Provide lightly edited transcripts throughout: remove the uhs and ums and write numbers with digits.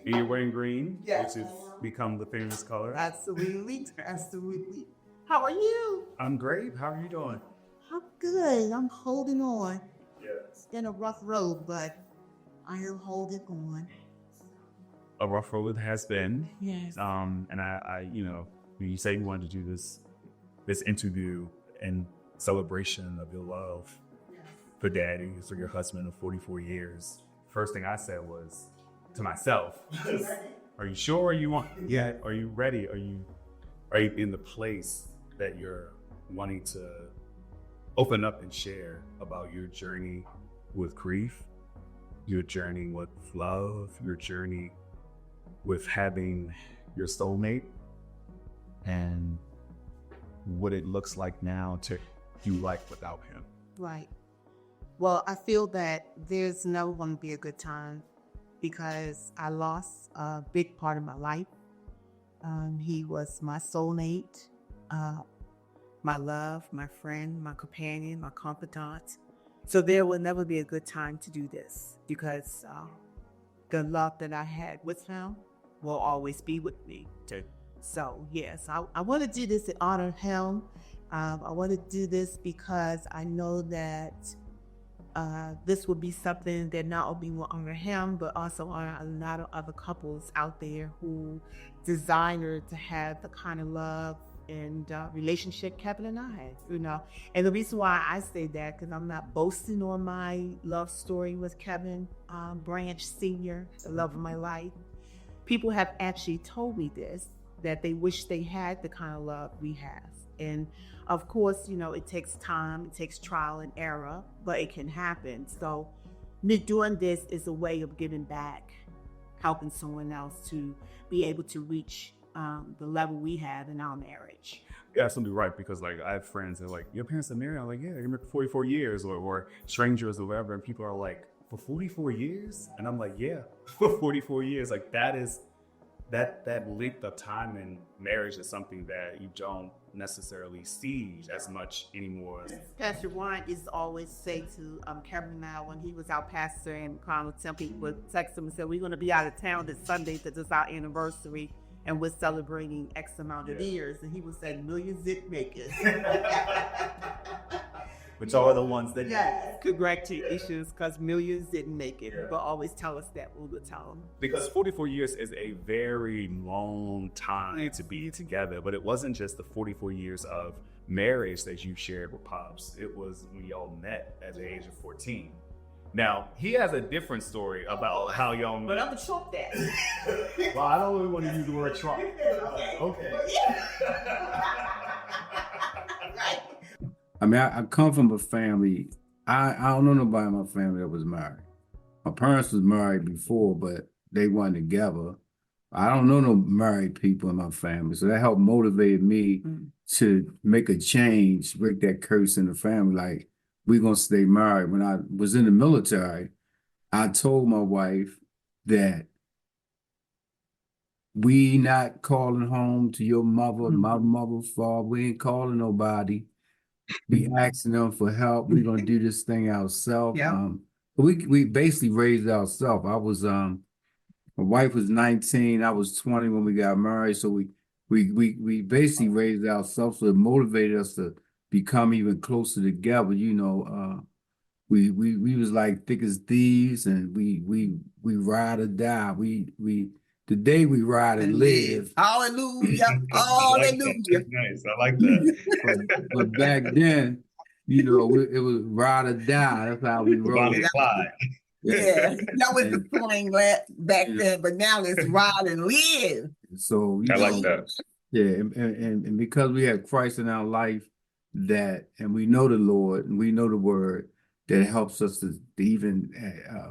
You're wearing green, Yes. which has become the famous color. Absolutely. How are you? I'm great. How are you doing? I'm good. I'm holding on. Yes. It's been a rough road, but I am holding on. A rough road it has been. Yes. And I, when you say you wanted to do this interview in celebration of your love for Daddy, for your husband of 44 years, first thing I said was to myself, are you sure you want? Yeah. Are you ready? Are you in the place that you're wanting to open up and share about your journey with grief, your journey with love, your journey with having your soulmate, and what it looks like now to do life without him? Right. Well, I feel that there's never going to be a good time because I lost a big part of my life. He was my soulmate, my love, my friend, my companion, my confidant. So there will never be a good time to do this because the love that I had with him will always be with me. Okay. So yes, I want to do this in honor of him. I want to do this because I know that this will be something that not only will honor him, but also honor a lot of other couples out there who desire to have the kind of love and relationship Kevin and I had, And the reason why I say that, because I'm not boasting on my love story with Kevin Branch Sr., the love of my life. People have actually told me this, that they wish they had the kind of love we have. And of course, it takes time, it takes trial and error, but it can happen. So me doing this is a way of giving back, helping someone else to be able to reach the level we have in our marriage. Yeah, absolutely right. Because I have friends that are like, your parents are married? I'm like, yeah, they're married for 44 years or strangers or whatever. And people are like, for 44 years? And I'm like, yeah, for 44 years. Like that length of time in marriage is something that you don't necessarily see as much anymore. Pastor Warren used to always say to Kevin and I when he was our pastor and Colonel Temple would text him and say, we're going to be out of town this Sunday because it's our anniversary and we're celebrating X amount of years. And he would say, millions it makers. Which are the ones that... Yes, congratulations, because millions didn't make it. But always tell us that, we will tell them. Because 44 years is a very long time to be together. But it wasn't just the 44 years of marriage that you shared with Pops. It was when y'all met at the age of 14. Now, he has a different story about how y'all met. But I'm going to trump that. Well, I don't really want to use the word trump. Okay. Right. I mean, I come from a family, I don't know nobody in my family that was married. My parents was married before, but they weren't together. I don't know no married people in my family, so that helped motivate me to make a change, break that curse in the family, like, we're going to stay married. When I was in the military, I told my wife that we not calling home to your mother, my mother, father, we ain't calling nobody. We asking them for help. We're gonna do this thing ourselves. Yeah. We basically raised ourselves. I was my wife was 19. I was 20 when we got married. So we basically raised ourselves. So it motivated us to become even closer together. We was like thick as thieves, and we ride or die. The day we ride and live. Hallelujah. Hallelujah. Nice. I like that. But back then, it was ride or die. That's how we rolled. Yeah, that was the slang back then, but now it's ride and live. So I like that. Yeah, and because we have Christ in our life, and we know the Lord and we know the Word, that helps us to even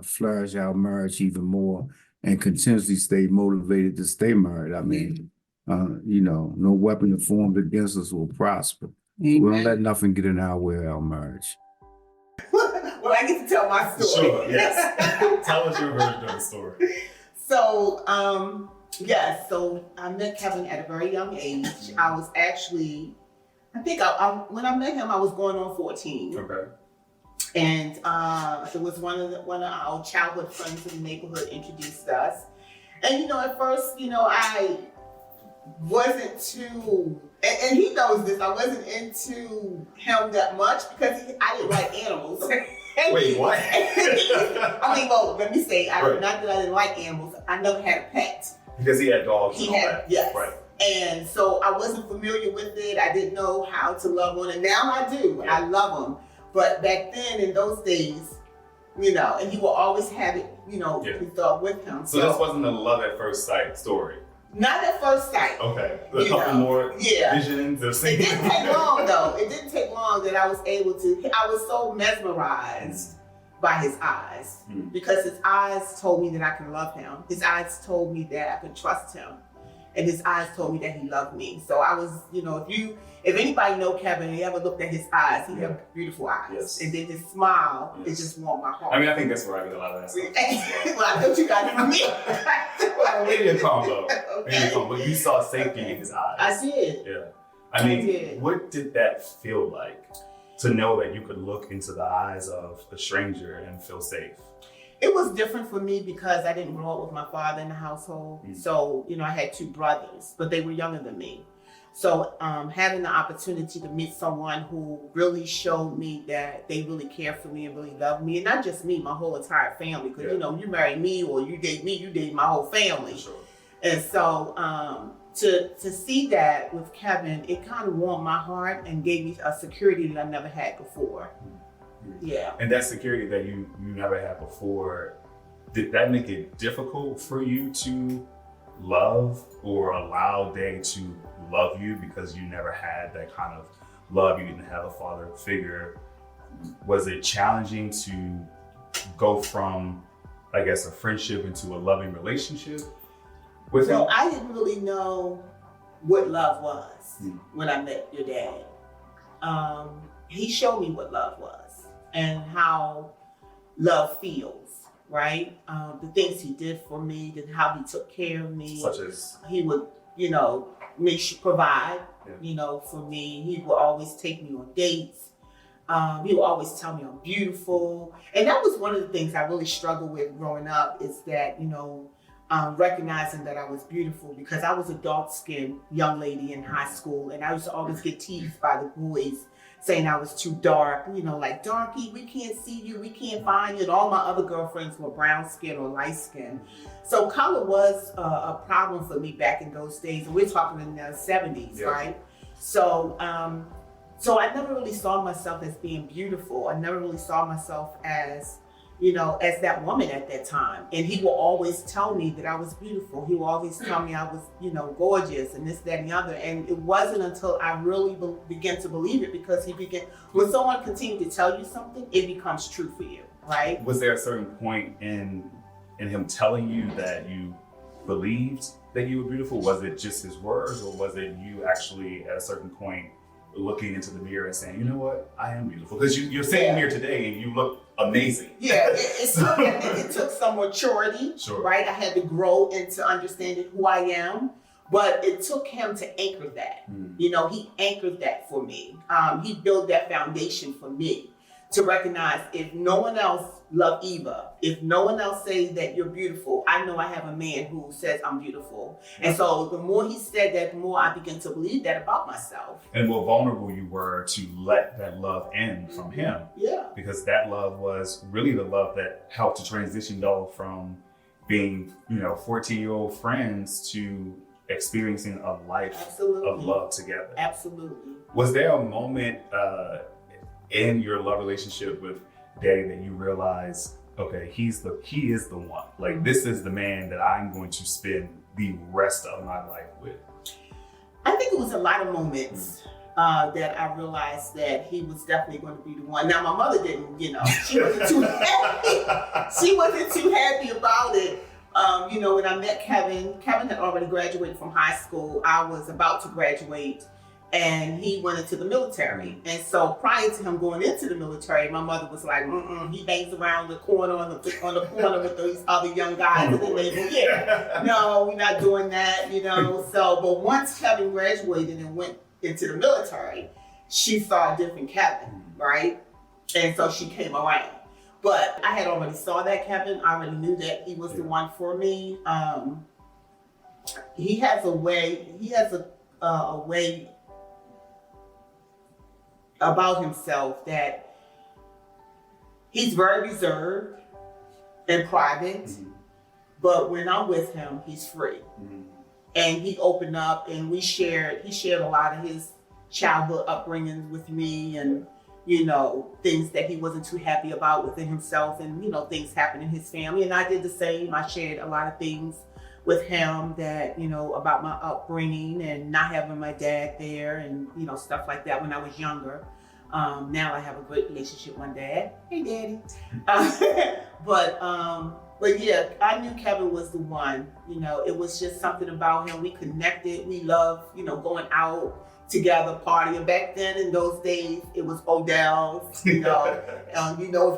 flourish our marriage even more and continuously stay motivated to stay married. I mean, no weapon formed against us will prosper. Amen. We don't let nothing get in our way of our marriage. Well, I get to tell my story. Sure, yes. Tell us your version of the story. So, so I met Kevin at a very young age. I was actually, when I met him, I was going on 14. Okay. And it was one of our childhood friends in the neighborhood introduced us. And at first, I wasn't too, and he knows this, I wasn't into him that much because I didn't like animals. Wait, what? I mean, well, let me say, Right. not that I didn't like animals, I never had a pet. Because he had dogs. He and all had, that. yes. Right. And so I wasn't familiar with it. I didn't know how to love one, and now I do. Yeah. I love them. But back then, in those days, and he will always have it, his dog with him. So this wasn't a love at first sight story. Not at first sight. Okay. A couple more visions of It seeing. didn't take long, though. It didn't take long that I was able to. I was so mesmerized by his eyes because his eyes told me that I can love him. His eyes told me that I could trust him. And his eyes told me that he loved me. So I was, if anybody know Kevin, and you ever looked at his eyes, he had beautiful eyes. Yes. And then his smile, it just warmed my heart. I mean, I think that's where I get a lot of that stuff. Well, I thought you got it from me. Well, maybe a combo. Okay. Maybe a combo. But you saw safety in his eyes. I did. Yeah. I mean, did. What did that feel like to know that you could look into the eyes of a stranger and feel safe? It was different for me because I didn't grow up with my father in the household. So, I had two brothers, but they were younger than me. So having the opportunity to meet someone who really showed me that they really care for me and really love me, and not just me, my whole entire family, because, you marry me or you date my whole family. Sure. And so to see that with Kevin, it kind of warmed my heart and gave me a security that I never had before. Yeah. And that security that you never had before, did that make it difficult for you to love or allow Day to love you because you never had that kind of love? You didn't have a father figure. Was it challenging to go from, I guess, a friendship into a loving relationship with him? So I didn't really know what love was when I met your dad. He showed me what love was and how love feels, right? The things he did for me, how he took care of me. Such as? He would, provide, for me. He would always take me on dates. He would always tell me I'm beautiful. And that was one of the things I really struggled with growing up is that, recognizing that I was beautiful because I was a dark-skinned young lady in high school. And I used to always get teased by the boys saying I was too dark, like, darky, we can't see you, we can't find you. And all my other girlfriends were brown skin or light skin. So color was a problem for me back in those days. And we're talking in the 70s, right? So I never really saw myself as being beautiful. I never really saw myself as, as that woman at that time. And he will always tell me that I was beautiful. He will always tell me I was, gorgeous and this, that, and the other. And it wasn't until I really began to believe it because when someone continues to tell you something, it becomes true for you, right? Was there a certain point in him telling you that you believed that you were beautiful? Was it just his words, or was it you actually at a certain point looking into the mirror and saying, you know what, I am beautiful? Because you're sitting here today and you look amazing. Yeah, it took some maturity, right? I had to grow into understanding who I am, but it took him to anchor that. He anchored that for me. He built that foundation for me to recognize if no one else loved Eva, if no one else says that you're beautiful, I know I have a man who says I'm beautiful. And so the more he said that, the more I began to believe that about myself. And more vulnerable you were to let that love in from him. Yeah. Because that love was really the love that helped to transition y'all from being, 14-year-old friends to experiencing a life of love together. Absolutely. Was there a moment in your love relationship with Daddy that you realized, okay, he is the one. Like, this is the man that I'm going to spend the rest of my life with? I think it was a lot of moments that I realized that he was definitely going to be the one. Now, my mother didn't, she wasn't too happy. She wasn't too happy about it. When I met Kevin had already graduated from high school. I was about to graduate. And he went into the military. And so prior to him going into the military, my mother was like, he hangs around the corner on the corner with these other young guys in the neighborhood. Yeah, no, we're not doing that, So, but once Kevin graduated and went into the military, she saw a different Kevin, right? And so she came around. But I had already saw that Kevin. I already knew that he was the one for me. He has a way about himself that he's very reserved and private. Mm-hmm. But when I'm with him, he's free. Mm-hmm. And he opened up, and he shared a lot of his childhood upbringing with me, and things that he wasn't too happy about within himself, and things happened in his family. And I did the same. I shared a lot of things with him that about my upbringing and not having my dad there, and stuff like that when I was younger. Now I have a great relationship with my dad. Hey, Daddy. But yeah, I knew Kevin was the one. It was just something about him. We connected. We loved, going out together, partying. Back then, in those days, it was Odell's. If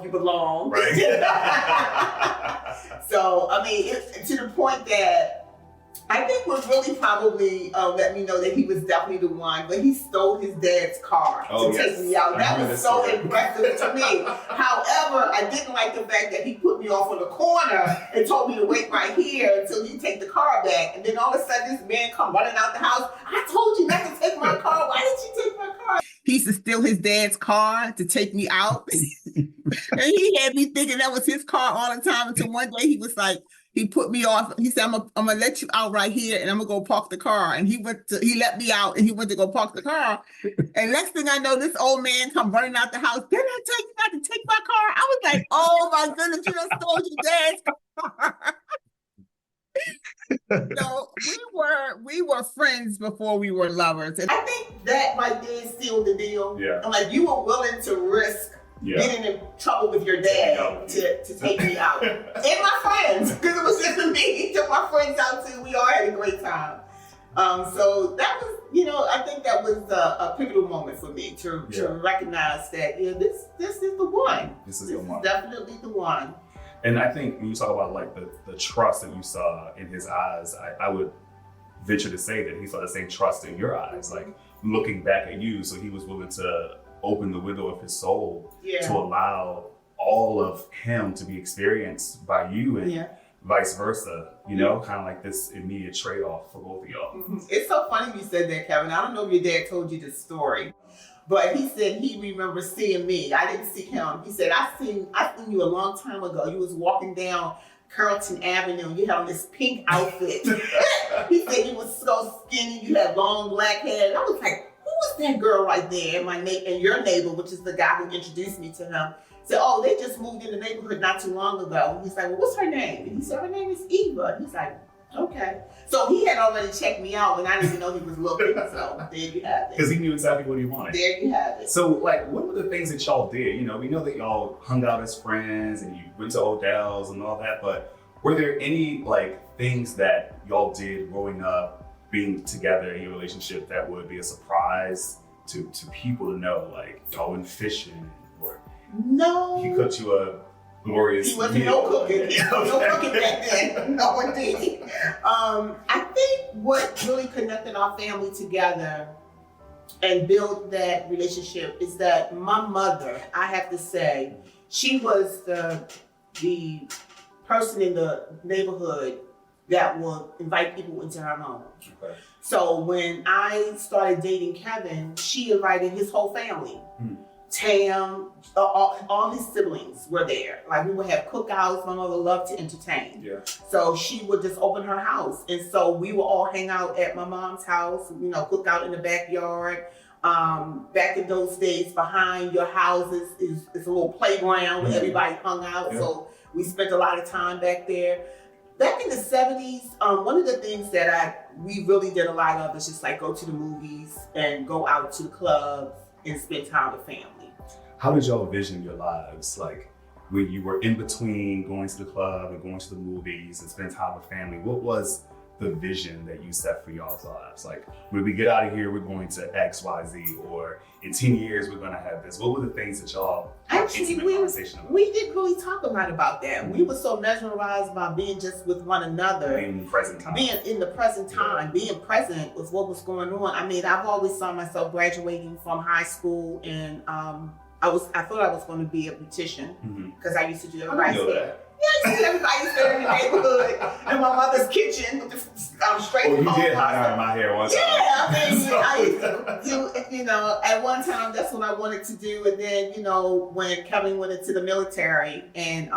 you belong. Right. So I mean, to the point that I think what really probably let me know that he was definitely the one, but he stole his dad's car to take me out. That was so impressive to me. However, I didn't like the fact that he put me off on the corner and told me to wait right here until you take the car back. And then all of a sudden, this man come running out the house. I told you not to take my car. Why did you take my car? He used to steal his dad's car to take me out. And he had me thinking that was his car all the time until one day he was like, he put me off. He said, I'm gonna let you out right here, and I'm gonna go park the car. And he let me out, and he went to go park the car. And next thing I know, this old man come running out the house. Didn't I tell you not to take my car? I was like, oh my goodness, you done stole your dad's car. So we were friends before we were lovers. And I think that right there sealed the deal. Yeah. I'm like, you were willing to risk getting in trouble with your dad to take me out. And my friends, because it was just me. He took my friends out too. We all had a great time. So that was, I think that was a pivotal moment for me to recognize that this is the one. This is definitely the one. And I think when you talk about like the trust that you saw in his eyes, I would venture to say that he saw the same trust in your eyes, like looking back at you. So he was willing to open the window of his soul to allow all of him to be experienced by you, and vice versa, kind of like this immediate trade-off for both of y'all. Mm-hmm. It's so funny you said that, Kevin. I don't know if your dad told you this story, but he said he remembers seeing me. I didn't see him. He said, I seen you a long time ago. You was walking down Carrollton Avenue, and you had on this pink outfit. He said you was so skinny, you had long black hair. And I was like, who was that girl right there? And your neighbor, which is the guy who introduced me to him, said, oh, they just moved in the neighborhood not too long ago. And he's like, well, what's her name? And he said, her name is Eva. And he's like, okay. So he had already checked me out, and I didn't even know he was looking. So there you have it. Because he knew exactly what he wanted. There you have it. So, like, what were the things that y'all did? We know that y'all hung out as friends and you went to Odell's and all that, but were there any, like, things that y'all did growing up, being together in your relationship, that would be a surprise to people to know, like y'all went fishing, or he cooked you a glorious meal? He wasn't no cooking. No cooking back then. No one did. I think what really connected our family together and built that relationship is that my mother, I have to say, she was the person in the neighborhood that will invite people into her home. Okay. So when I started dating Kevin, she invited his whole family. Tam, all his siblings were there. Like, we would have cookouts. My mother loved to entertain. Yeah. So she would just open her house. And so we would all hang out at my mom's house, cook out in the backyard. Back in those days, behind your houses is a little playground where everybody hung out. Yeah. So we spent a lot of time back there. Back in the 70s, one of the things that we really did a lot of is just like go to the movies and go out to the clubs and spend time with family. How did y'all vision your lives? Like, when you were in between going to the club and going to the movies and spend time with family, what was the vision that you set for y'all's lives? Like, when we get out of here, we're going to X, Y, Z, or in 10 years, we're going to have this. What were the things that y'all actually we didn't really talk a lot about that. We were so mesmerized by being just with one another. Being in the present time. Being in the present time, being present with what was going on. I mean, I've always saw myself graduating from high school in I thought I was going to be a beautician because I used to do everybody's hair. Yeah, I used to do everybody's hair in the neighborhood in my mother's kitchen with the straight Oh, you comb. did hide my hair one time. Yeah, I mean, I used to do, you know, at one time that's what I wanted to do. And then, you know, when Kevin went into the military and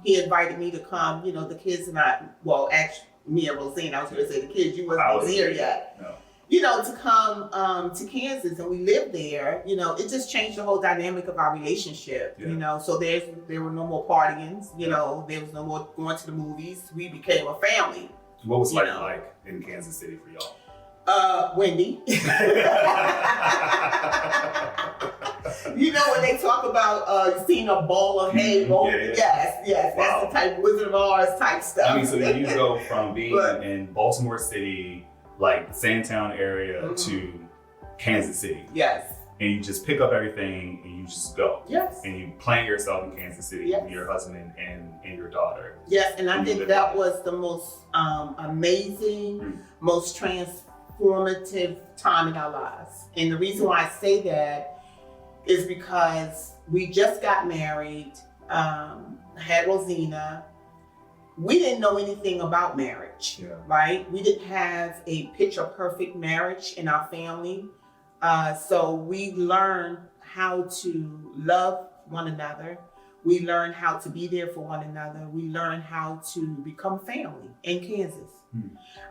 he invited me to come, you know, the kids and I, well, actually, me and Rosine, I was going to say the kids, you wasn't here yet. No. You know, to come to Kansas, and we lived there. You know, it just changed the whole dynamic of our relationship. Yeah. You know, so there were no more partyings. You know, there was no more going to the movies. We became a family. What was life like in Kansas City for y'all? Windy. You know, when they talk about seeing a ball of hay roll, yes, wow. That's the type Wizard of Oz type stuff. I mean, so you go from being in Baltimore City, like Sandtown area, to Kansas City. Yes. And you just pick up everything and you just go. Yes. And you plant yourself in Kansas City with your husband and your daughter. Yes, and I think that was the most amazing, most transformative time in our lives. And the reason why I say that is because we just got married, had Rosina. We didn't know anything about marriage, right? We didn't have a picture perfect marriage in our family. So we learned how to love one another. We learned how to be there for one another. We learned how to become family in Kansas.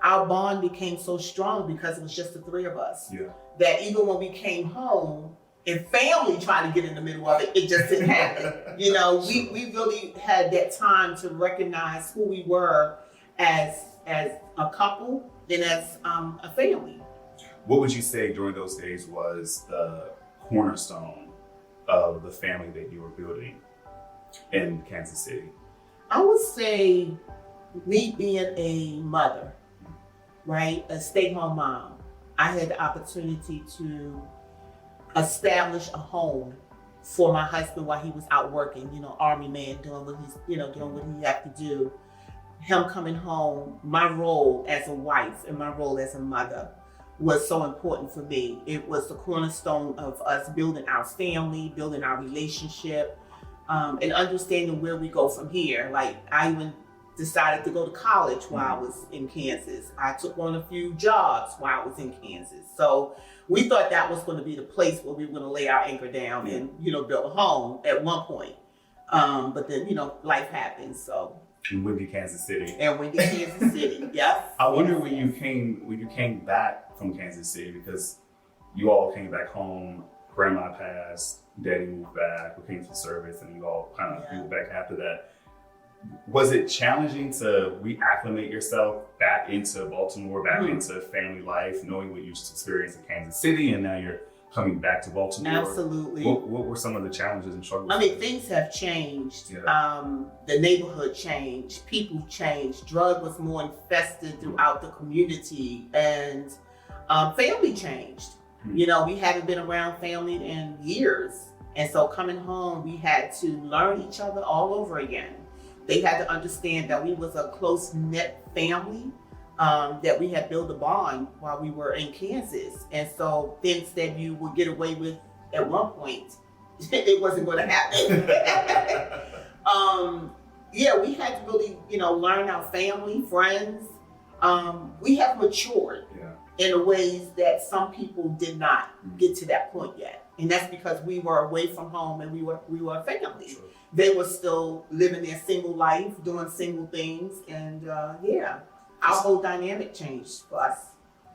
Our bond became so strong because it was just the three of us. That even when we came home, and family tried to get in the middle of it, it just didn't happen. You know, we really had that time to recognize who we were as a couple and as a family. What would you say during those days was the cornerstone of the family that you were building in Kansas City? I would say me being a mother, right? A stay-at-home mom. I had the opportunity to establish a home for my husband while he was out working, you know, Army man, doing what he had to do. Him coming home, my role as a wife and my role as a mother was so important for me. It was the cornerstone of us building our family, building our relationship, and understanding where we go from here. Like, I even decided to go to college while I was in Kansas. I took on a few jobs while I was in Kansas. So we thought that was going to be the place where we were going to lay our anchor down and, you know, build a home at one point. But then, you know, life happens. So. And went to Kansas City. Yes. I wonder when you came back from Kansas City, because you all came back home, grandma passed, daddy moved back, we came to service, and you all kind of moved back after that. Was it challenging to reacclimate yourself back into Baltimore, back into family life, knowing what you experienced in Kansas City, and now you're coming back to Baltimore? Absolutely. What were some of the challenges and struggles? I mean, things have changed. The neighborhood changed, people changed, drug was more infested throughout the community, and family changed. You know, we haven't been around family in years. And so coming home, we had to learn each other all over again. They had to understand that we was a close-knit family, that we had built a bond while we were in Kansas. And so things that you would get away with at one point, it wasn't going to happen. We had to really, you know, learn our family, friends. We have matured in ways that some people did not get to that point yet. And that's because we were away from home and we were a family. Sure. They were still living their single life, doing single things, and our whole dynamic changed for us.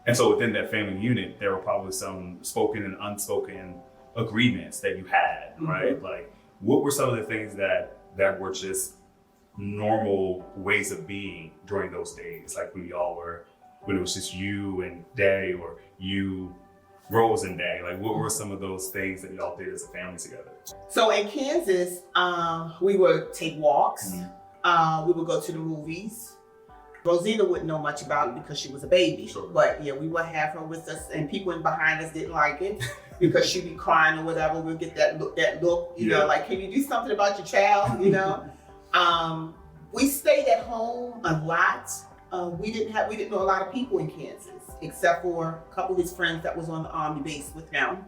And so within that family unit, there were probably some spoken and unspoken agreements that you had, right? Like, what were some of the things that were just normal ways of being during those days? Like when it was just you and Daddy, or you, Rose and Daddy, like what were some of those things that y'all did as a family together? So in Kansas, we would take walks. We would go to the movies. Rosina wouldn't know much about it because she was a baby. Sure. But we would have her with us, and people in behind us didn't like it because she'd be crying or whatever. We'd get that look, you know, like, can you do something about your child, you know? We stayed at home a lot. We didn't know a lot of people in Kansas, except for a couple of his friends that was on the Army base with him.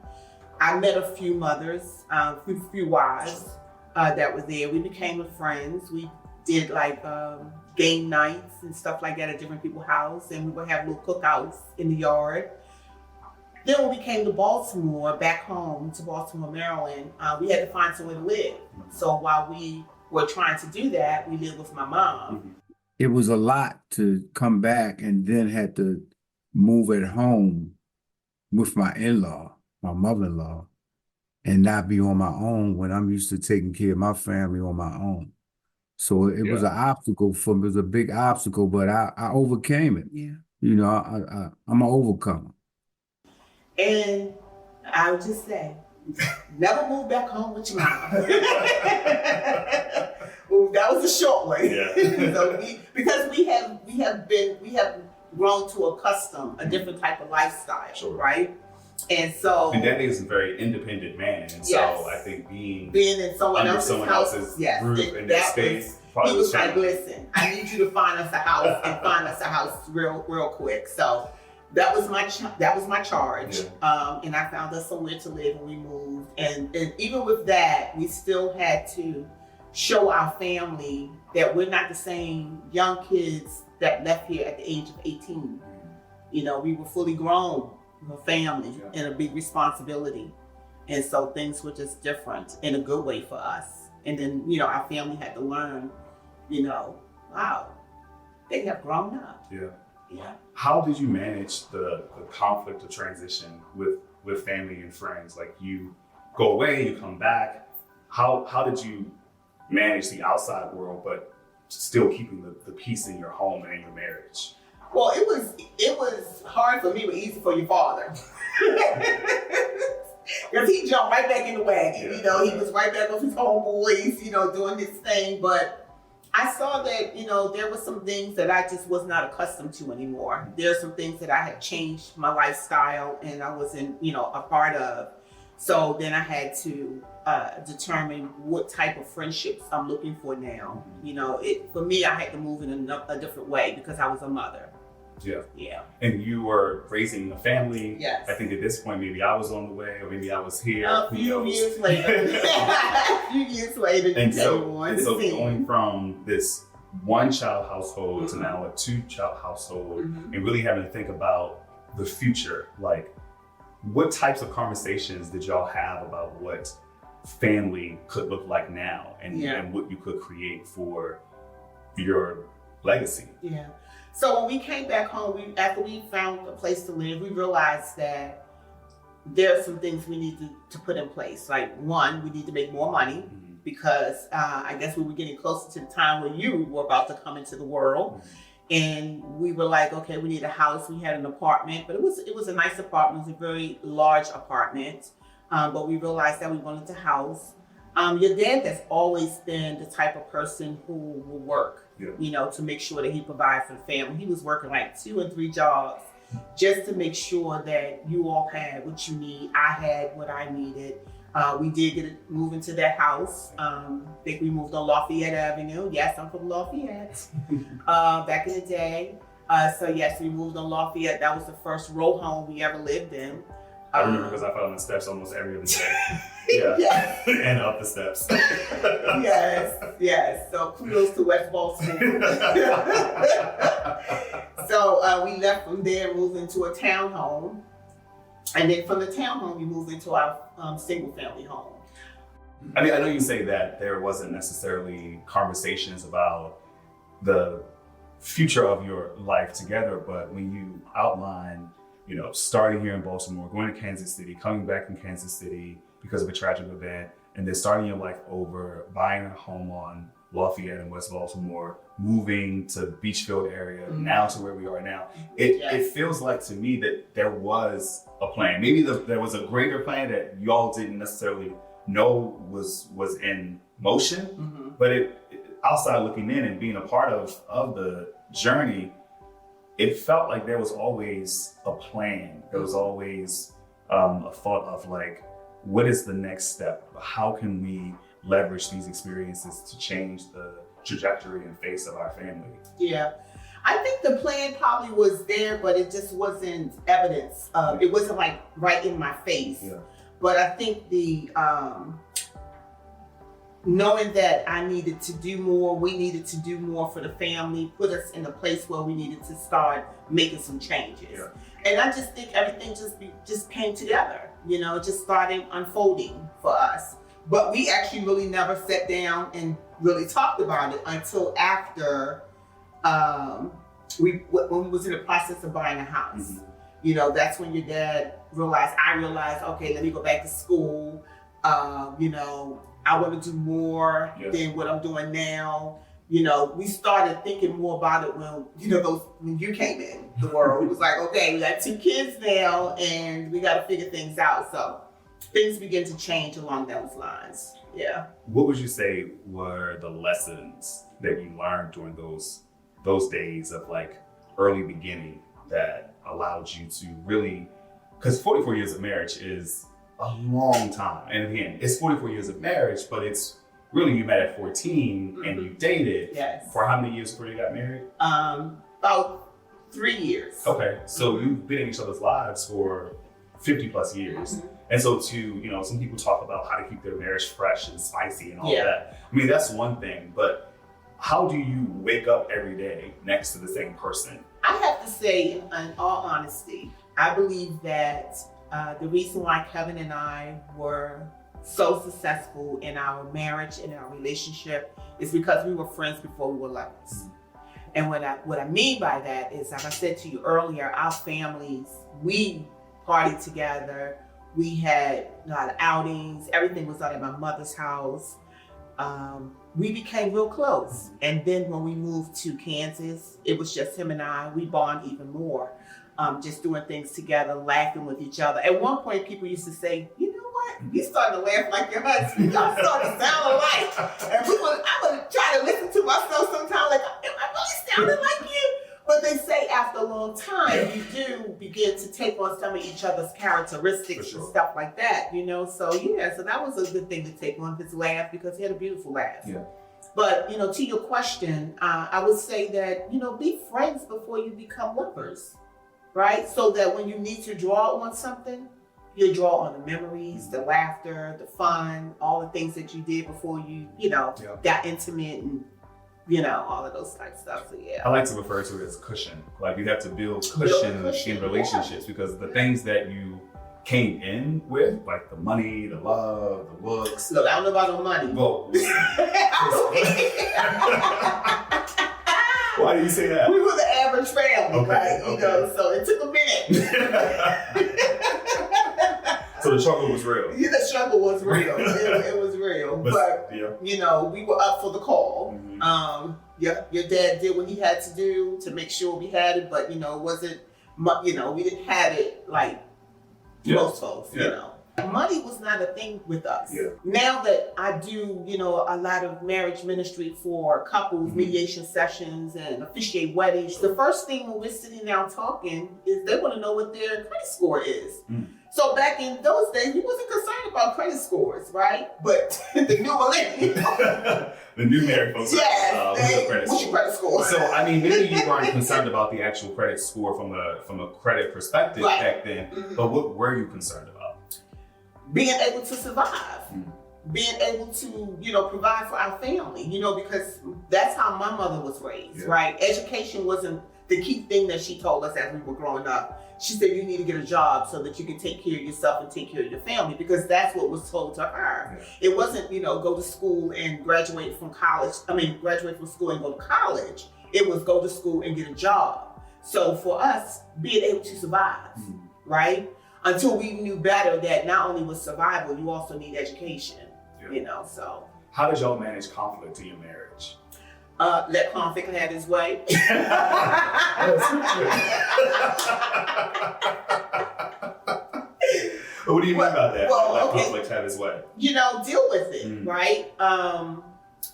I met a few mothers, few wives that was there. We became friends. We did like game nights and stuff like that at different people's houses, and we would have little cookouts in the yard. Then when we came to Baltimore, back home to Baltimore, Maryland, we had to find somewhere to live. So while we were trying to do that, we lived with my mom. It was a lot to come back and then had to move at home with my in-law, my mother-in-law, and not be on my own when I'm used to taking care of my family on my own. So it was an obstacle for me. It was a big obstacle, but I overcame it. Yeah. You know, I'm an overcomer. And I would just say, never move back home with your mom. Well, that was a short way. Yeah. So because we have grown to accustom a different type of lifestyle, Sure. right? And so, And Daddy is a very independent man, and Yes. so I think being in someone under else's someone house, else's yes, roof in that space, he was like, challenging. listen, I need you to find us a house and find us a house real quick. So that was my charge. Yeah. And I found us somewhere to live, and we moved. And even with that, we still had to show our family that we're not the same young kids that left here at the age of 18. You know, we were fully grown, a family, and a big responsibility. And so things were just different in a good way for us. And then, you know, our family had to learn, you know, wow, they have grown up. Yeah. Yeah. How did you manage the conflict of transition with family and friends? Like, you go away, you come back. How did you manage the outside world, but still keeping the peace in your home and in your marriage? Well, it was hard for me, but easy for your father. Because he jumped right back in the wagon. Yeah. You know, he was right back with his homeboys, you know, doing his thing. But I saw that, you know, there were some things that I just was not accustomed to anymore. There are some things that I had changed my lifestyle and I wasn't, you know, a part of. So then I had to determine what type of friendships I'm looking for now. You know, for me, I had to move in a different way because I was a mother. Yeah. Yeah. And you were raising a family. Yes. I think at this point, maybe I was on the way, or maybe I was here. A few years later. And so going from this one-child household to now a two-child household, and really having to think about the future, like, what types of conversations did y'all have about what family could look like now and what you could create for your legacy? Yeah. So when we came back home, after we found a place to live, we realized that there are some things we need to put in place. Like, one, we need to make more money because I guess we were getting closer to the time where you were about to come into the world. And we were like, okay, we need a house. We had an apartment, but it was a nice apartment. It was a very large apartment. But we realized that we wanted a house. Your dad has always been the type of person who will work, you know, to make sure that he provides for the family. He was working like 2 and 3 jobs just to make sure that you all had what you need. I had what I needed. We did move into that house. I think we moved on Lafayette Avenue. Yes, I'm from Lafayette. Back in the day. So yes, we moved on Lafayette. That was the first row home we ever lived in. I remember because I fell on the steps almost every other day. Yeah. Yes. And up the steps. Yes. So kudos to West Baltimore. So we left from there, moved into a townhome. And then from the townhome, we moved into our single family home. I mean, I know you say that there wasn't necessarily conversations about the future of your life together, but when you outline, you know, starting here in Baltimore, going to Kansas City, coming back from Kansas City because of a tragic event, and then starting your life over, buying a home on Lafayette in West Baltimore, moving to Beachfield area, now to where we are now. It feels like to me that there was a plan. Maybe there was a greater plan that y'all didn't necessarily know was in motion, but outside looking in and being a part of the journey, it felt like there was always a plan. There was always a thought of like, what is the next step? How can we leverage these experiences to change the trajectory and face of our family? Yeah. I think the plan probably was there, but it just wasn't evidence. It wasn't like right in my face. Yeah. But I think the knowing that I needed to do more, we needed to do more for the family, put us in a place where we needed to start making some changes. Yeah. And I just think everything just came together, just started unfolding for us. But we actually really never sat down and really talked about it until after when we was in the process of buying a house. Mm-hmm. That's when your dad I realized, okay, let me go back to school. I want to do more than what I'm doing now. We started thinking more about it when you came in the world. It was like, okay, we got 2 kids now and we got to figure things out. So things begin to change along those lines. Yeah. What would you say were the lessons that you learned during those days of like early beginning that allowed you to really, because 44 years of marriage is a long time. And again, it's 44 years of marriage, but it's really, you met at 14 and you dated for how many years before you got married? About 3 years. Okay, so you've been in each other's lives for 50 plus years. Mm-hmm. And so some people talk about how to keep their marriage fresh and spicy and all that. I mean, that's one thing, but how do you wake up every day next to the same person? I have to say, in all honesty, I believe that the reason why Kevin and I were so successful in our marriage and in our relationship is because we were friends before we were lovers. And what I mean by that is, like I said to you earlier, our families, we partied together. We had a lot of outings. Everything was out at my mother's house. We became real close. And then when we moved to Kansas, it was just him and I. We bond even more. Just doing things together, laughing with each other. At one point, people used to say, you know what? You starting to laugh like your husband. Y'all starting to sound alike. And I would try to listen to myself sometimes, like, am I really sounding like you? But they say after a long time, you do begin to take on some of each other's characteristics and stuff like that, So so that was a good thing to take on, his laugh, because he had a beautiful laugh. Yeah. But, to your question, I would say that, be friends before you become lovers, right? So that when you need to draw on something, you draw on the memories, the laughter, the fun, all the things that you did before you, got intimate and, all of those type of stuff. So I like to refer to it as cushion. Like, you have to build cushion in relationships because the things that you came in with, like the money, the love, the looks. Look, I don't know about no money. Well, why do you say that? We were the average family, right? So it took a minute. So the struggle was real. Yeah, the struggle was real. It was real. But we were up for the call. Mm-hmm. Your dad did what he had to do to make sure we had it, but it wasn't, we didn't have it like most folks, Money was not a thing with us. Yeah. Now that I do, a lot of marriage ministry for couples, mediation sessions, and officiate weddings, the first thing when we're sitting down talking is they want to know what their credit score is. Mm. So back in those days, we wasn't concerned about credit scores, right? But the new millennium, the new married folks, what's your credit score? So I mean, maybe you weren't concerned about the actual credit score from a credit perspective back then, but what were you concerned about? Being able to survive, being able to, provide for our family, because that's how my mother was raised, right? Education wasn't the key thing that she told us as we were growing up. She said, you need to get a job so that you can take care of yourself and take care of your family, because that's what was told to her. Yeah. It wasn't, go to school and graduate from school and go to college. It was go to school and get a job. So for us, being able to survive, right? Until we knew better that not only was survival, you also need education, so. How did y'all manage conflict in your marriage? Let conflict have his way. What do you mean by that? Let conflict have his way. Deal with it, right?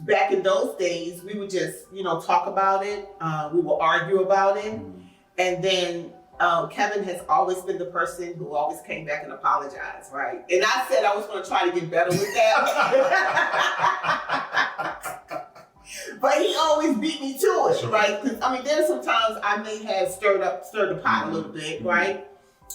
Back in those days, we would just, talk about it. We would argue about it. And then Kevin has always been the person who always came back and apologized, right? And I said I was going to try to get better with that. But he always beat me to it, right? Because, there's some times I may have stirred the pot a little bit, right?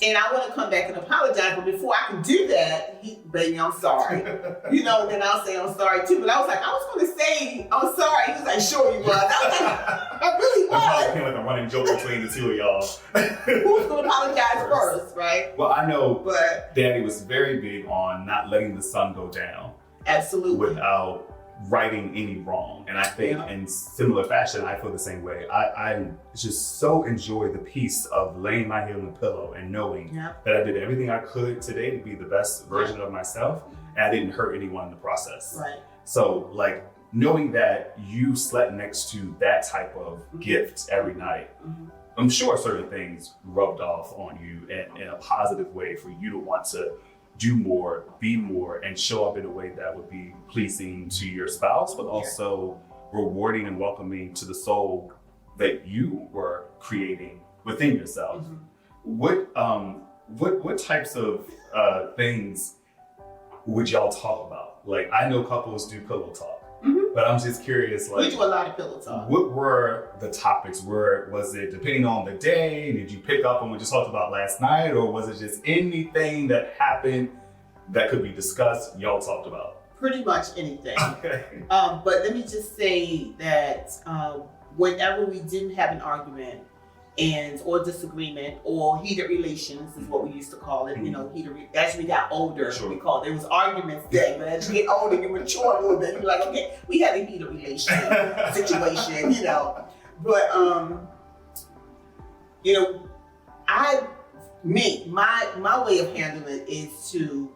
And I want to come back and apologize, but before I can do that, baby, I'm sorry. Then I'll say I'm sorry too. But I was like, I was going to say I'm sorry. He was like, sure you was. I was like, I really was. It became like a running joke between the two of y'all. Who's going to apologize first, right? Well, I know, but Daddy was very big on not letting the sun go down. Absolutely. Without righting any wrong. And I think in similar fashion, I feel the same way. I just so enjoy the peace of laying my head on the pillow and knowing that I did everything I could today to be the best version of myself, and I didn't hurt anyone in the process. Right. So like knowing that you slept next to that type of gift every night, I'm sure certain things rubbed off on you in a positive way for you to want to do more, be more, and show up in a way that would be pleasing to your spouse, but also rewarding and welcoming to the soul that you were creating within yourself. What types of things would y'all talk about? Like, I know couples do pillow talk, but I'm just curious, like, we do a lot of pillow talk. What were the topics? Was it depending on the day? Did you pick up on what we just talked about last night? Or was it just anything that happened that could be discussed, y'all talked about? Pretty much anything. Okay. But let me just say that whenever we didn't have an argument or disagreement or heated relations is what we used to call it, as we got older, we called it. It was arguments then, but as you get older, you mature a little bit. You're like, okay, we had a heated relation situation, But, my way of handling it is to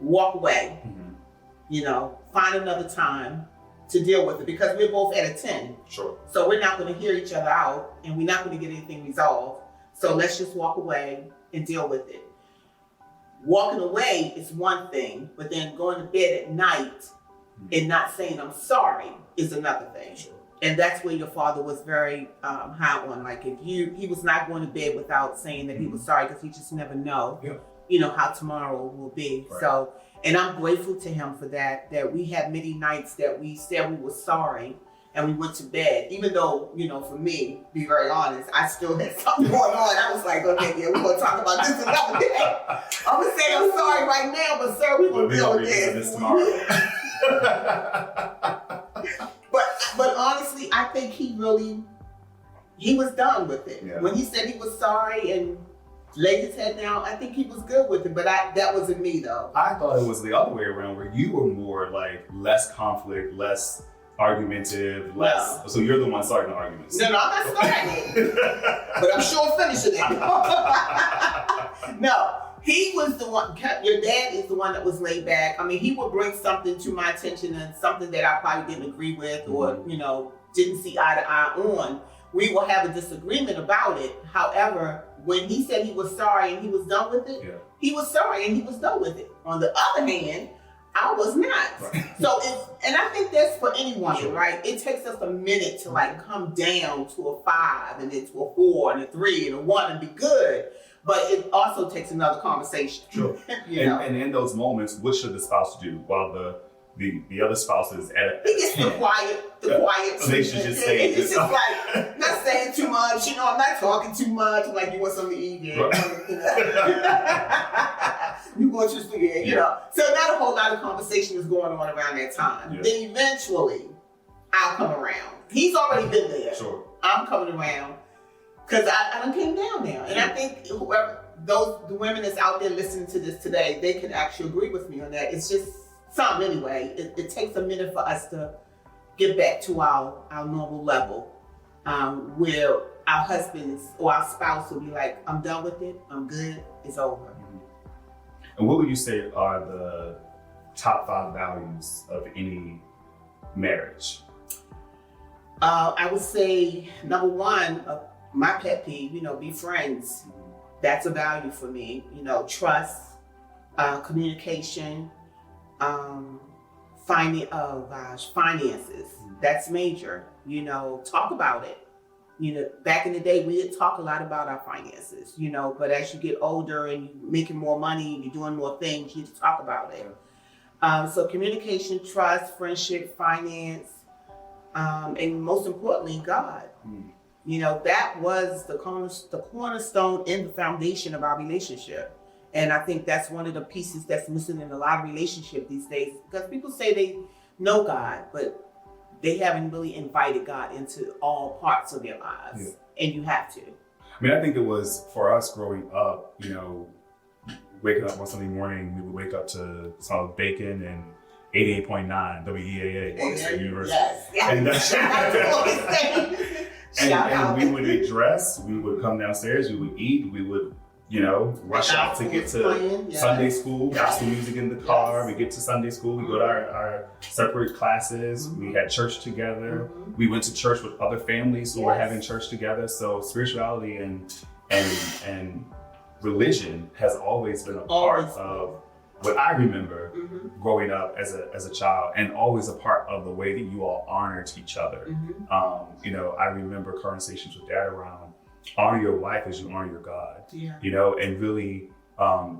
walk away, find another time to deal with it, because we're both at a 10. Sure. So we're not going to hear each other out, and we're not going to get anything resolved. So let's just walk away and deal with it. Walking away is one thing, but then going to bed at night and not saying I'm sorry is another thing. Sure. And that's where your father was very high on. Like, he was not going to bed without saying that he was sorry, because he just never know, how tomorrow will be. Right. So, and I'm grateful to him for that we had many nights that we said we were sorry and we went to bed, even though, for me, be very honest, I still had something going on. I was like, okay, we're going to talk about this another day. I'm going to say I'm sorry right now, but sir, we're going to deal with this tomorrow. But honestly, I think he was done with it. Yeah. When he said he was sorry and laid his head down, I think he was good with it, but that wasn't me though. I thought it was the other way around, where you were more like less conflict, less argumentative, so you're the one starting the arguments. No, I'm not starting it, but I'm sure finishing it. No, he was the one. Your dad is the one that was laid back. I mean, he would bring something to my attention, and something that I probably didn't agree with, or didn't see eye to eye on. We will have a disagreement about it. However, when he said he was sorry and he was done with it, he was sorry and he was done with it. On the other hand, I was not. Right. So and I think that's for anyone, right? It takes us a minute to come down to a 5 and then to a 4 and a 3 and a 1 and be good. But it also takes another conversation. Sure. And in those moments, what should the spouse do while the other spouse is at he gets the quiet. So they should just say it's just like not saying too much. I'm not talking too much. I'm like, you want something to eat? Yeah. You want your spaghetti? So not a whole lot of conversation is going on around that time. Yeah. Then eventually, I'll come around. He's already been there. Sure. I'm coming around because I done came down now, and I think the women that's out there listening to this today, they can actually agree with me on that. It's just something anyway. It takes a minute for us to get back to our normal level, where our husbands or our spouse will be like, I'm done with it, I'm good, it's over. And what would you say are the top 5 values of any marriage? I would say number 1, my pet peeve, be friends. That's a value for me. Trust, communication, finances. That's major. Talk about it. Back in the day, we didn't talk a lot about our finances, but as you get older and you're making more money, you're doing more things, you need to talk about it. So communication, trust, friendship, finance, and most importantly, God. You know, that was the cornerstone and the foundation of our relationship. And I think that's one of the pieces that's missing in a lot of relationships these days, because people say they know God, but they haven't really invited God into all parts of their lives. Yeah. And you have to. I mean, I think it was for us growing up, you know, waking up on Sunday morning, we would wake up to some bacon and 88.9 WEAA, Water University. Yes. And we would get dressed, we would come downstairs, we would eat, we would, you know, rush out to get to Sunday school, gospel music in the car. We get to Sunday school, we go to our separate classes, we had church together. We went to church with other families who were having church together. So spirituality and religion has always been a part of what I remember growing up as a child, and always a part of the way that you all honored each other. You know, I remember conversations with Dad around honor your wife as you honor your God. You know, and really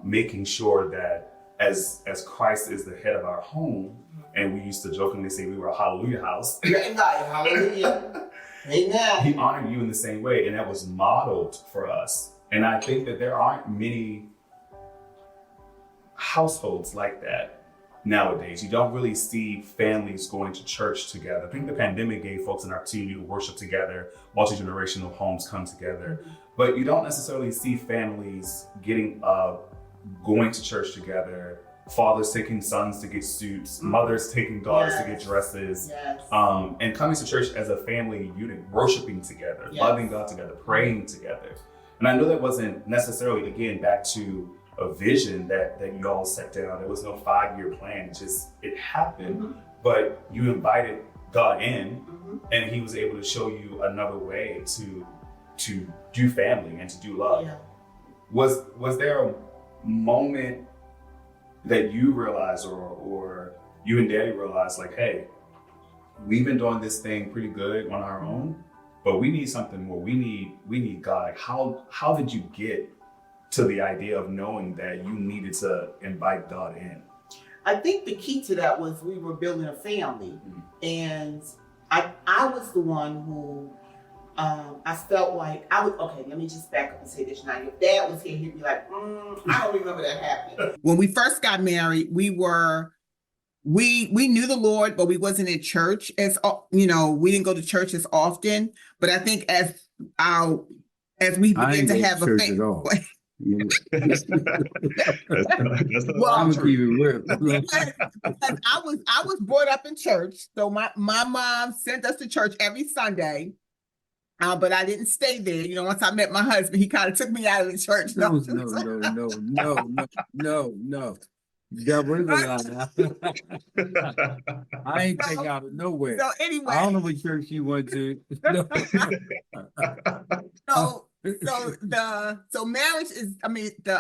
making sure that as Christ is the head of our home, and we used to jokingly say we were a hallelujah house. Hallelujah. Amen. He honored you in the same way, and that was modeled for us. And I think that there aren't many households like that nowadays. You don't really see families going to church together. I think the pandemic gave folks an opportunity to worship together, multi-generational homes come together, but you don't necessarily see families getting up, going to church together, fathers taking sons to get suits, mothers taking daughters to get dresses, and coming to church as a family unit, worshiping together, loving God together, praying together. And I know that wasn't necessarily, again, back to a vision that you all set down. There was no 5-year plan. It happened, but you invited God in, and he was able to show you another way to do family and to do love. Was there a moment that you realized or you and Daddy realized, like, hey, we've been doing this thing pretty good on our own, but we need something more. We need God. Like, how did you get to the idea of knowing that you needed to invite God in? I think the key to that was we were building a family, and I was the one who I felt like okay, let me just back up and say this now. If Dad was here, he'd be like, I don't remember that happening. When we first got married, we knew the Lord, but we wasn't in church as, you know, we didn't go to church as often. But I think as we began to have a family. Well, I'm gonna keep it real. Because I was brought up in church, so my mom sent us to church every Sunday, but I didn't stay there. You know, once I met my husband, he kind of took me out of the church. No. Devil is a lie. I ain't take out of nowhere. So anyway, I don't know what church you went to. So marriage is,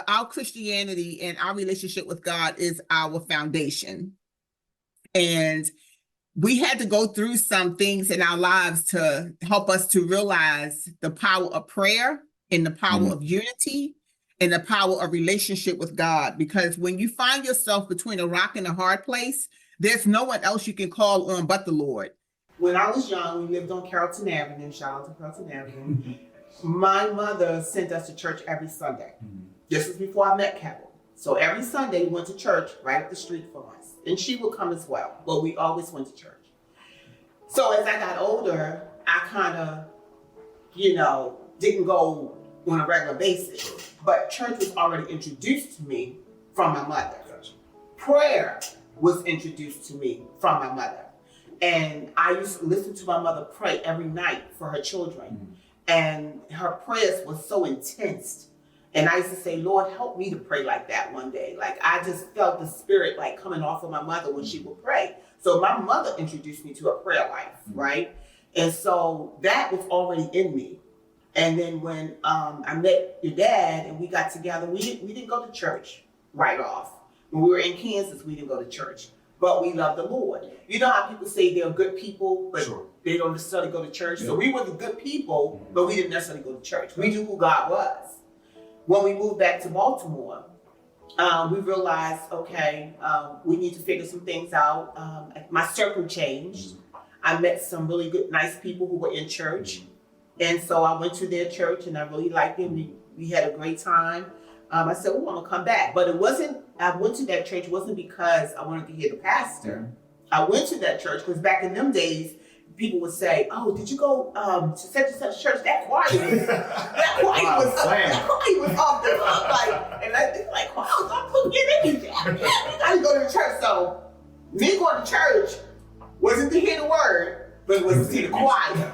our Christianity and our relationship with God is our foundation. And we had to go through some things in our lives to help us to realize the power of prayer and the power of unity and the power of relationship with God. Because when you find yourself between a rock and a hard place, there's no one else you can call on but the Lord. When I was young, we lived on Carrollton Avenue. Shout out to Carrollton Avenue. My mother sent us to church every Sunday. This was before I met Carol. So every Sunday we went to church right up the street from us. And she would come as well, but we always went to church. So as I got older, I kind of, didn't go on a regular basis. But church was already introduced to me from my mother. Prayer was introduced to me from my mother. And I used to listen to my mother pray every night for her children. And her prayers were so intense. And I used to say, Lord, help me to pray like that one day. Like, I just felt the spirit like coming off of my mother when she would pray. So my mother introduced me to a prayer life, right? And so that was already in me. And then when I met your dad and we got together, we didn't go to church right off. When we were in Kansas, we didn't go to church. But we love the Lord. You know how people say they're good people, but they don't necessarily go to church? So we were the good people, but we didn't necessarily go to church. We knew who God was. When we moved back to Baltimore, we realized, okay, we need to figure some things out. My circle changed. I met some really good, nice people who were in church. And so I went to their church and I really liked it. We had a great time. I said, oh, I'm gonna come back. But I went to that church wasn't because I wanted to hear the pastor. I went to that church because back in them days, people would say, oh, did you go to such and such church? That choir was off the hook. Like, and I think like, wow, I'm putting it in. Yeah, you gotta go to the church. So me going to church wasn't to hear the word, but it was to see the choir.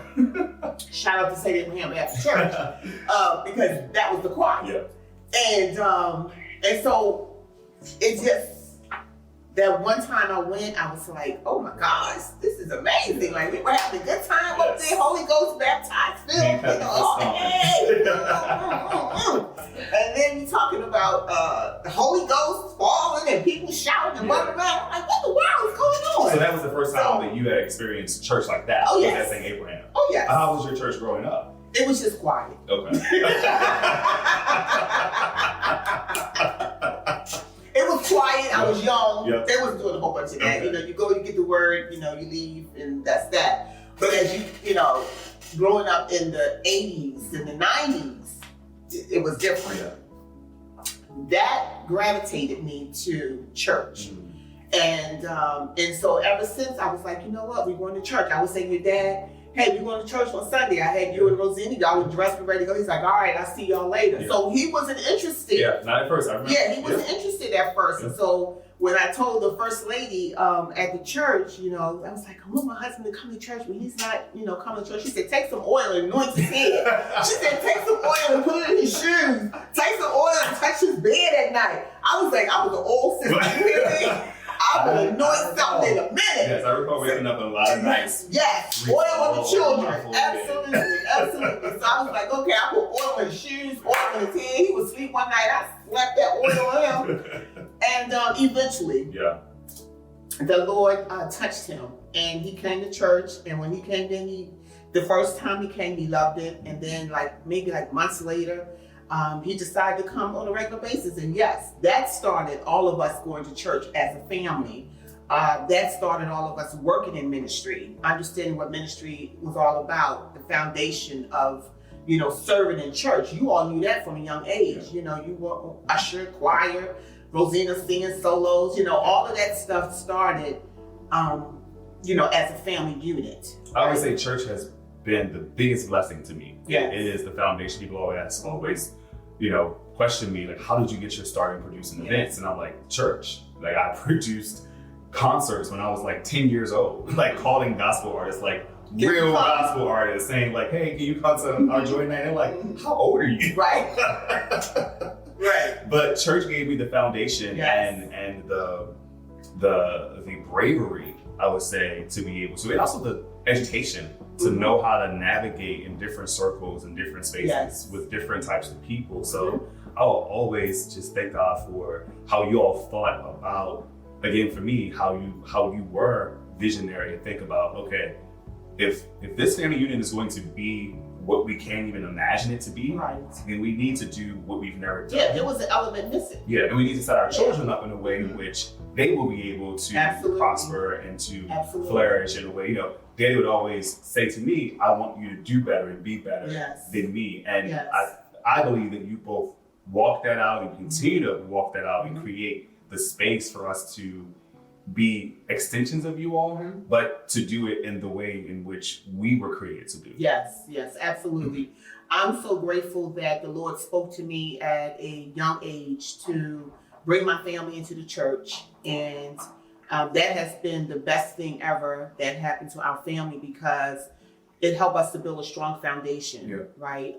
Shout out to St. Abraham Baptist Church, because that was the choir. Yeah. And so it just, that one time I went, I was like, oh my gosh, this is amazing. Like, we were having a good time up there, Holy Ghost baptized, filled, And then we talking about the Holy Ghost falling and people shouting and running around. I'm like, what the world is going on? So that was the first time that you had experienced church like that. Oh, yes. At St. Abraham. Oh, yes. How was your church growing up? It was just quiet. Okay. It was quiet. I was young. Yep. They wasn't doing a whole bunch of that. Okay. You go, you get the word, you leave, and that's that. But as you growing up in the 80s and the 90s, it was different. Yeah. That gravitated me to church. Mm-hmm. And so ever since, I was like, you know what, we're going to church. I would say to your dad, hey, we're going to church on Sunday. I had you and Rosina, y'all were dressed and ready to go. He's like, all right, I'll see y'all later. Yeah. So he wasn't interested. Yeah, not at first. I remember. Yeah, he wasn't interested at first. Yeah. And so when I told the first lady at the church, I was like, I want my husband to come to church, but he's not, coming to church. She said, take some oil and anoint his head. She said, take some oil and put it in his shoes. Take some oil and touch his bed at night. I was like, I was an old sister. You hear me? I will anoint something in a minute. Yes, I recall waking up a lot of nights. Yes, oil on the children. Absolutely. So I was like, okay, I put oil in his shoes, oil in his head. He would sleep one night. I slapped that oil on him. And eventually, the Lord touched him. And he came to church. And when he came in, the first time he came, he loved it. And then maybe months later, he decided to come on a regular basis. And yes, that started all of us going to church as a family. That started all of us working in ministry, understanding what ministry was all about, the foundation of, serving in church. You all knew that from a young age. You were usher, choir, Rosina singing solos, all of that stuff started, as a family unit. I always say church has been the biggest blessing to me. Yes. It is the foundation. People always question me, how did you get your start in producing events? And I'm like, church. I produced concerts when I was 10 years old, calling gospel artists, real gospel artists, saying hey, can you come to our joy night? And they're how old are you? Right. Right. But church gave me the foundation and the bravery, I would say, to be able to, and also the education to know how to navigate in different circles and different spaces with different types of people. So I will always just thank God for how you all thought about, again, for me, how you were visionary and think about, okay, if this family unit is going to be what we can't even imagine it to be, then we need to do what we've never done. Yeah, there was an element missing. Yeah, and we need to set our children up in a way in which they will be able to prosper and to flourish in a way. Daddy would always say to me, I want you to do better and be better than me. And I believe that you both walk that out and continue to walk that out and create the space for us to be extensions of you all, but to do it in the way in which we were created to do. Yes, absolutely. I'm so grateful that the Lord spoke to me at a young age to bring my family into the church. And that has been the best thing ever that happened to our family, because it helped us to build a strong foundation, right?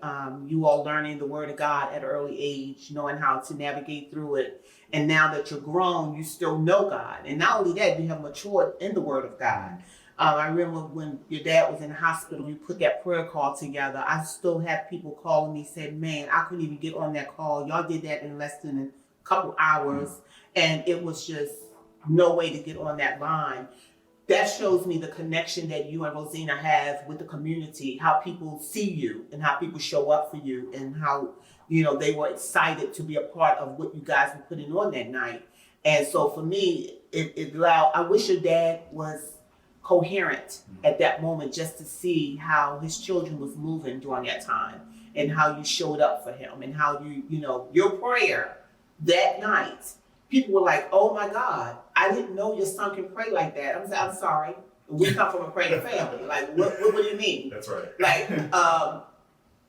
You all learning the word of God at an early age, knowing how to navigate through it. And now that you're grown, you still know God. And not only that, you have matured in the word of God. I remember when your dad was in the hospital, you put that prayer call together. I still have people calling me saying, man, I couldn't even get on that call. Y'all did that in less than a couple hours. And it was just no way to get on that line. That shows me the connection that you and Rosina have with the community, how people see you and how people show up for you, and how, they were excited to be a part of what you guys were putting on that night. And so for me, it allowed, I wish your dad was coherent at that moment, just to see how his children was moving during that time, and how you showed up for him, and how your prayer that night. People were like, "Oh my God, I didn't know your son can pray like that." I'm sorry. We come from a praying family. Like, what do you mean? That's right.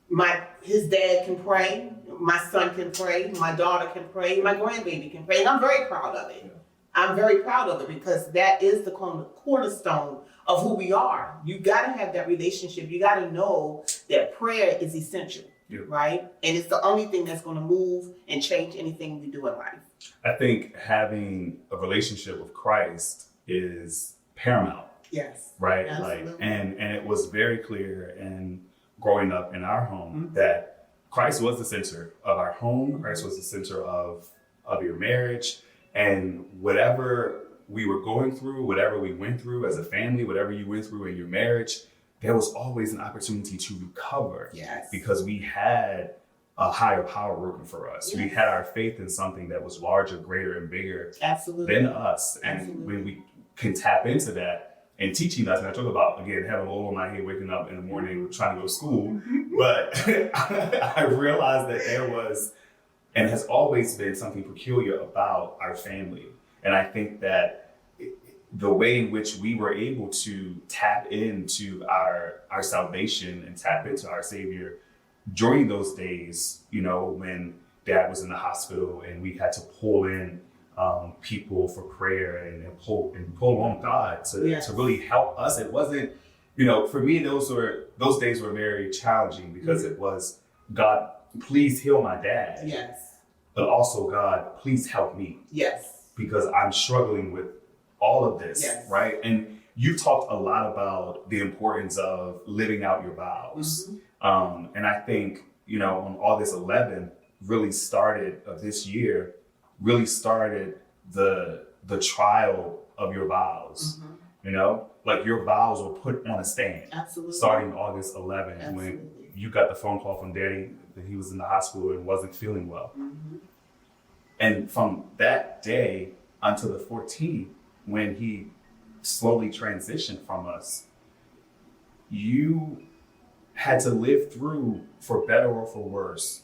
Like, his dad can pray, my son can pray, my daughter can pray, my grandbaby can pray, and I'm very proud of it. Yeah. I'm very proud of it, because that is the cornerstone of who we are. You got to have that relationship. You got to know that prayer is essential, right? And it's the only thing that's going to move and change anything we do in life. I think having a relationship with Christ is paramount. Yes. Right. Absolutely. Like, and it was very clear in growing up in our home that Christ was the center of our home. Christ was the center of your marriage, and whatever we were going through, whatever we went through as a family, whatever you went through in your marriage, there was always an opportunity to recover. Yes. Because we had a higher power working for us. Yes. We had our faith in something that was larger, greater, and bigger than us. And when we can tap into that, and teaching us, and I talk about, again, having a little on my head, waking up in the morning, trying to go to school. But I realized that there was, and has always been, something peculiar about our family. And I think that the way in which we were able to tap into our salvation and tap into our Savior during those days, when Dad was in the hospital and we had to pull in people for prayer and pull on God to really help us. It wasn't, for me, those days were very challenging, because it was, God, please heal my dad. Yes. But also, God, please help me. Yes. Because I'm struggling with all of this, yes. right? And you talked a lot about the importance of living out your vows. And I think, on August 11th really started of this year, really started the trial of your vows. Like, your vows were put on a stand. Absolutely. Starting August 11th. Absolutely. When you got the phone call from Daddy that he was in the hospital and wasn't feeling well. And from that day until the 14th, when he slowly transitioned from us, you had to live through, for better or for worse,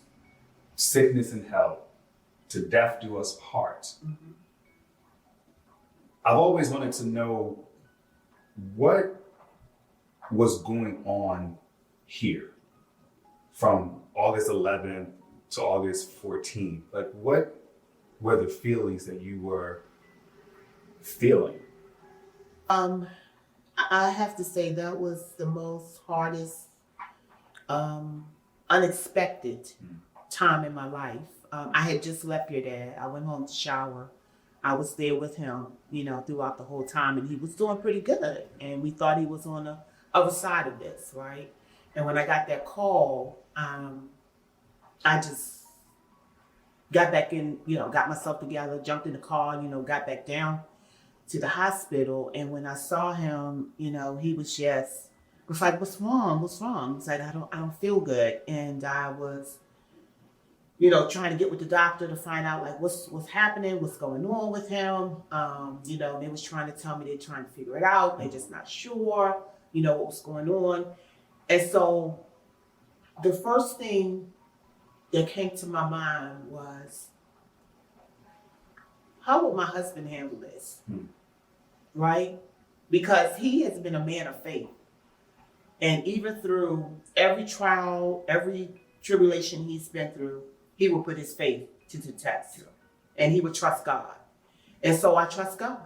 sickness and health, to death do us part. I've always wanted to know what was going on here from August 11th to August 14th. Like, what were the feelings that you were feeling? I have to say that was the most hardest, unexpected time in my life. I had just left your dad. I went home to shower. I was there with him, throughout the whole time, and he was doing pretty good. And we thought he was on the other side of this, right? And when I got that call, I just got back in, got myself together, jumped in the car, got back down to the hospital. And when I saw him, he was like, what's wrong? What's wrong? He's like, I don't feel good. And I was, trying to get with the doctor to find out, like, what's happening, what's going on with him. They was trying to tell me they're trying to figure it out. They're just not sure, what was going on. And so the first thing that came to my mind was, how would my husband handle this? Right? Because he has been a man of faith. And even through every trial, every tribulation he's been through, he will put his faith to the test. And he would trust God. And so I trust God.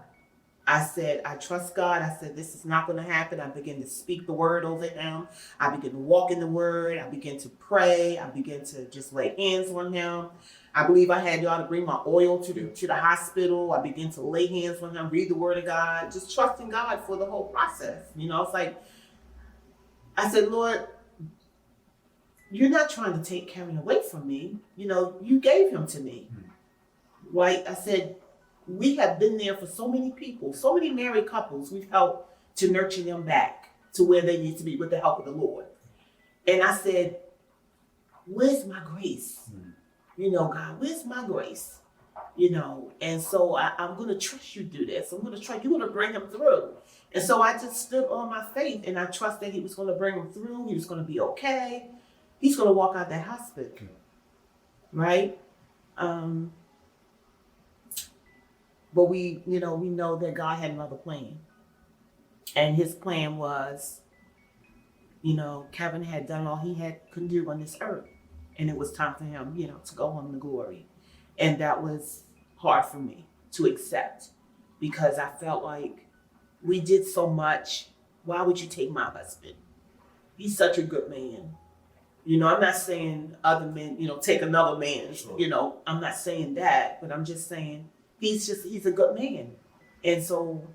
I said, I trust God. I said, this is not going to happen. I began to speak the word over him. I began to walk in the word. I began to pray. I began to just lay hands on him. I believe I had y'all to bring my oil to the hospital. I began to lay hands on him, read the word of God, just trusting God for the whole process. It's like, I said, Lord, you're not trying to take Kevin away from me. You gave him to me. Right? I said, we have been there for so many people, so many married couples. We've helped to nurture them back to where they need to be with the help of the Lord. And I said, where's my grace? God, where's my grace? And so I'm going to trust you do this. I'm going to trust you. Going to bring him through. And so I just stood on my faith and I trusted he was going to bring him through. He was going to be okay. He's going to walk out that hospital. Right? But we know that God had another plan. And his plan was, Kevin had done all he could do on this earth. And it was time for him, to go home to glory. And that was hard for me to accept because I felt like we did so much. Why would you take my husband? He's such a good man. I'm not saying other men, take another man, sure. I'm not saying that, but I'm just saying he's a good man. And so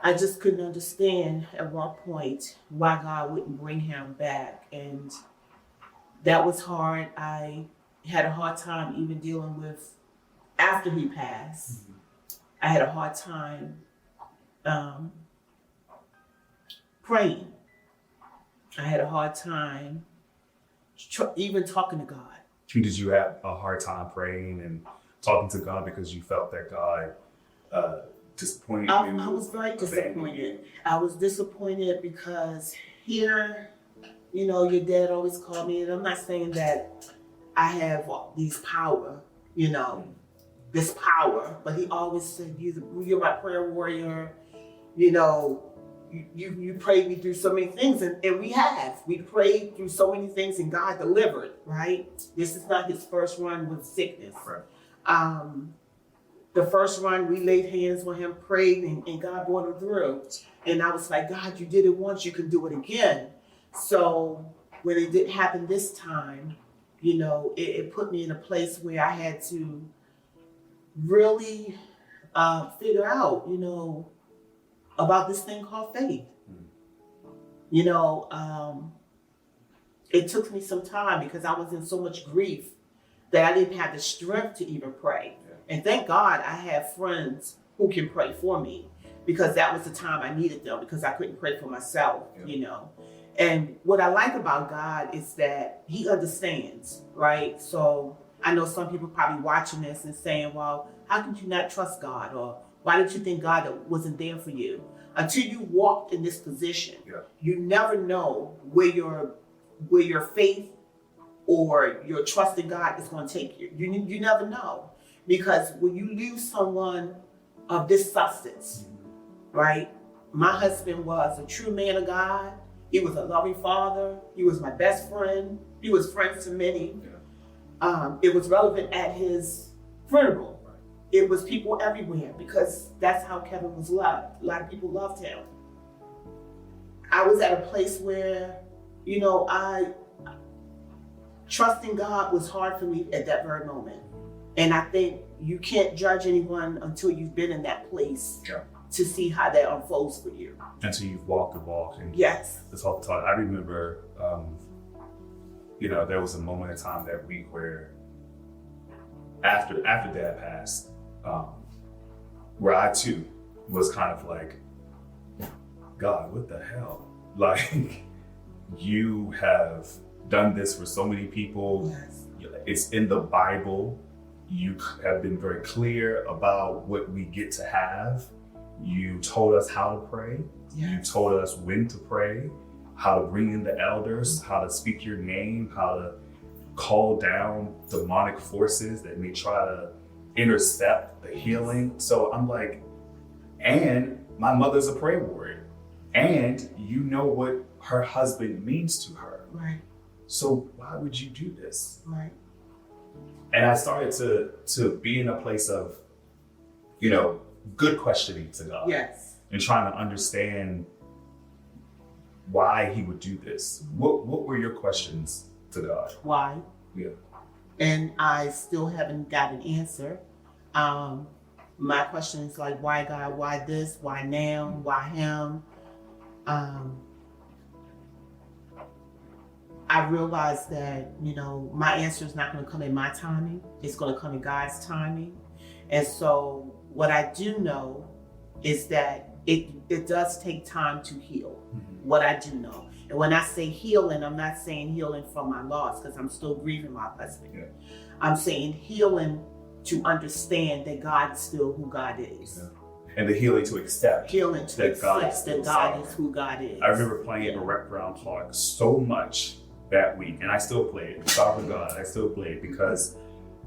I just couldn't understand at one point why God wouldn't bring him back. And that was hard. I had a hard time even dealing with after he passed. Mm-hmm. I had a hard time praying. I had a hard time even talking to God. Did you have a hard time praying and talking to God because you felt that God disappointed you? I was very disappointed. I was disappointed because here, your dad always called me, and I'm not saying that I have these power, this power, but he always said, you're my prayer warrior, you prayed me through so many things, and we prayed through so many things, and God delivered, right? This is not his first run with sickness. Right. The first run, we laid hands on him, prayed, and God brought him through. And I was like, God, you did it once, you can do it again. So when it didn't happen this time, it put me in a place where I had to really figure out, about this thing called faith. It took me some time because I was in so much grief that I didn't have the strength to even pray. Yeah. And thank God I have friends who can pray for me because that was the time I needed them because I couldn't pray for myself, And what I like about God is that he understands, right? So I know some people probably watching this and saying, well, how could you not trust God? Or why did you think God wasn't there for you? Until you walked in this position, you never know where your faith or your trust in God is going to take you. You never know. Because when you lose someone of this substance, right? My husband was a true man of God. He was a loving father. He was my best friend. He was friends to many. Yeah. It was relevant at his funeral. Right. It was people everywhere because that's how Kevin was loved. A lot of people loved him. I was at a place where, trusting God was hard for me at that very moment. And I think you can't judge anyone until you've been in that place. Yeah. To see how that unfolds for you. Until you've walked the walk. And yes. This whole time, I remember, there was a moment in time that week where after Dad passed, where I too was kind of like, God, what the hell? Like, you have done this for so many people. Yes. It's in the Bible. You have been very clear about what we get to have. You told us how to pray. Yes. You told us when to pray, how to bring in the elders, how to speak your name, how to call down demonic forces that may try to intercept the healing. So I'm like, and my mother's a prayer warrior, and you know what her husband means to her. Right. So why would you do this? Right. And I started to be in a place of, good questioning to God. Yes. And trying to understand why he would do this. What were your questions to God? Why? Yeah. And I still haven't got an answer. My question is like, why God? Why this? Why now? Why him? I realized that, my answer is not going to come in my timing. It's going to come in God's timing. And so what I do know is that it does take time to heal. Mm-hmm. What I do know. And when I say healing, I'm not saying healing from my loss because I'm still grieving my husband. Yeah. I'm saying healing to understand that God is still who God is. and the healing to accept Healing to that God accept that God sovereign. is who God is. I remember playing Erect Brown Park so much that week, and I still play it. Sovereign God, I still play it because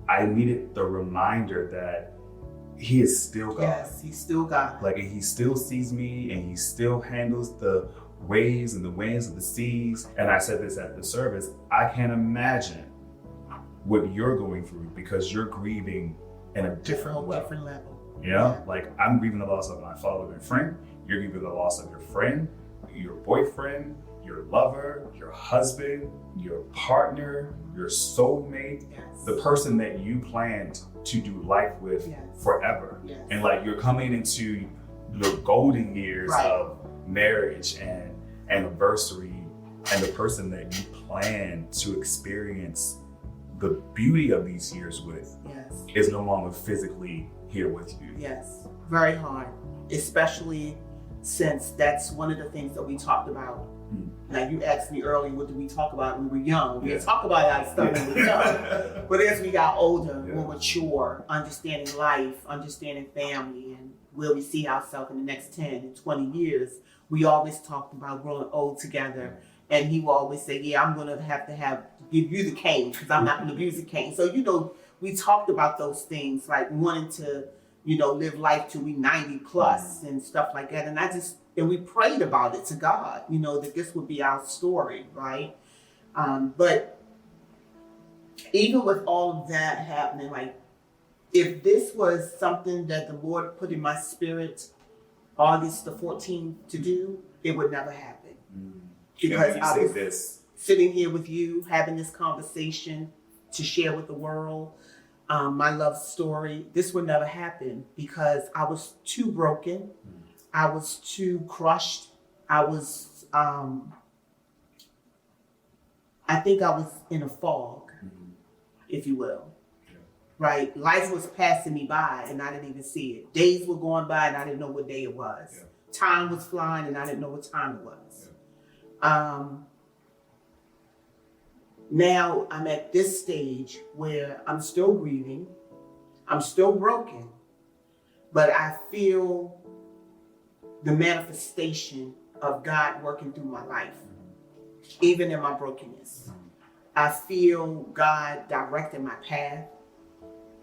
I needed the reminder that He is still God. Yes, He's still God. Like, He still sees me, and He still handles the waves and the winds of the seas. And I said this at the service, I can't imagine what you're going through because you're grieving in a different level. You know, like I'm grieving the loss of my father and friend. You're grieving the loss of your friend, your boyfriend, your lover, your husband, your partner, your soulmate, the person that you planned to do life with forever. And like you're coming into the golden years of marriage and anniversary, and the person that you plan to experience the beauty of these years with is no longer physically here with you. Yes, very hard, especially since that's one of the things that we talked about. Now, you asked me earlier, what did we talk about when we were young? We didn't talk about a lot of stuff when we were young. But as we got older, more mature, understanding life, understanding family, and where we see ourselves in the next 10 and 20 years, we always talked about growing old together. And he will always say, yeah, I'm going to have give you the cane because I'm not going to use the cane. So, you know, we talked about those things, like wanting to, you know, live life till we 90 plus and stuff like that. And we prayed about it to God, you know, that this would be our story, right? But even with all of that happening, like, if this was something that the Lord put in my spirit August the 14th to do, it would never happen. Because I was sitting here with you, having this conversation to share with the world, my love story. This would never happen because I was too broken. I was too crushed. I think I was in a fog, if you will. Right? Life was passing me by and I didn't even see it. Days were going by and I didn't know what day it was. Time was flying and I didn't know what time it was. Now I'm at this stage where I'm still grieving. I'm still broken, but I feel the manifestation of God working through my life, even in my brokenness. I feel God directing my path.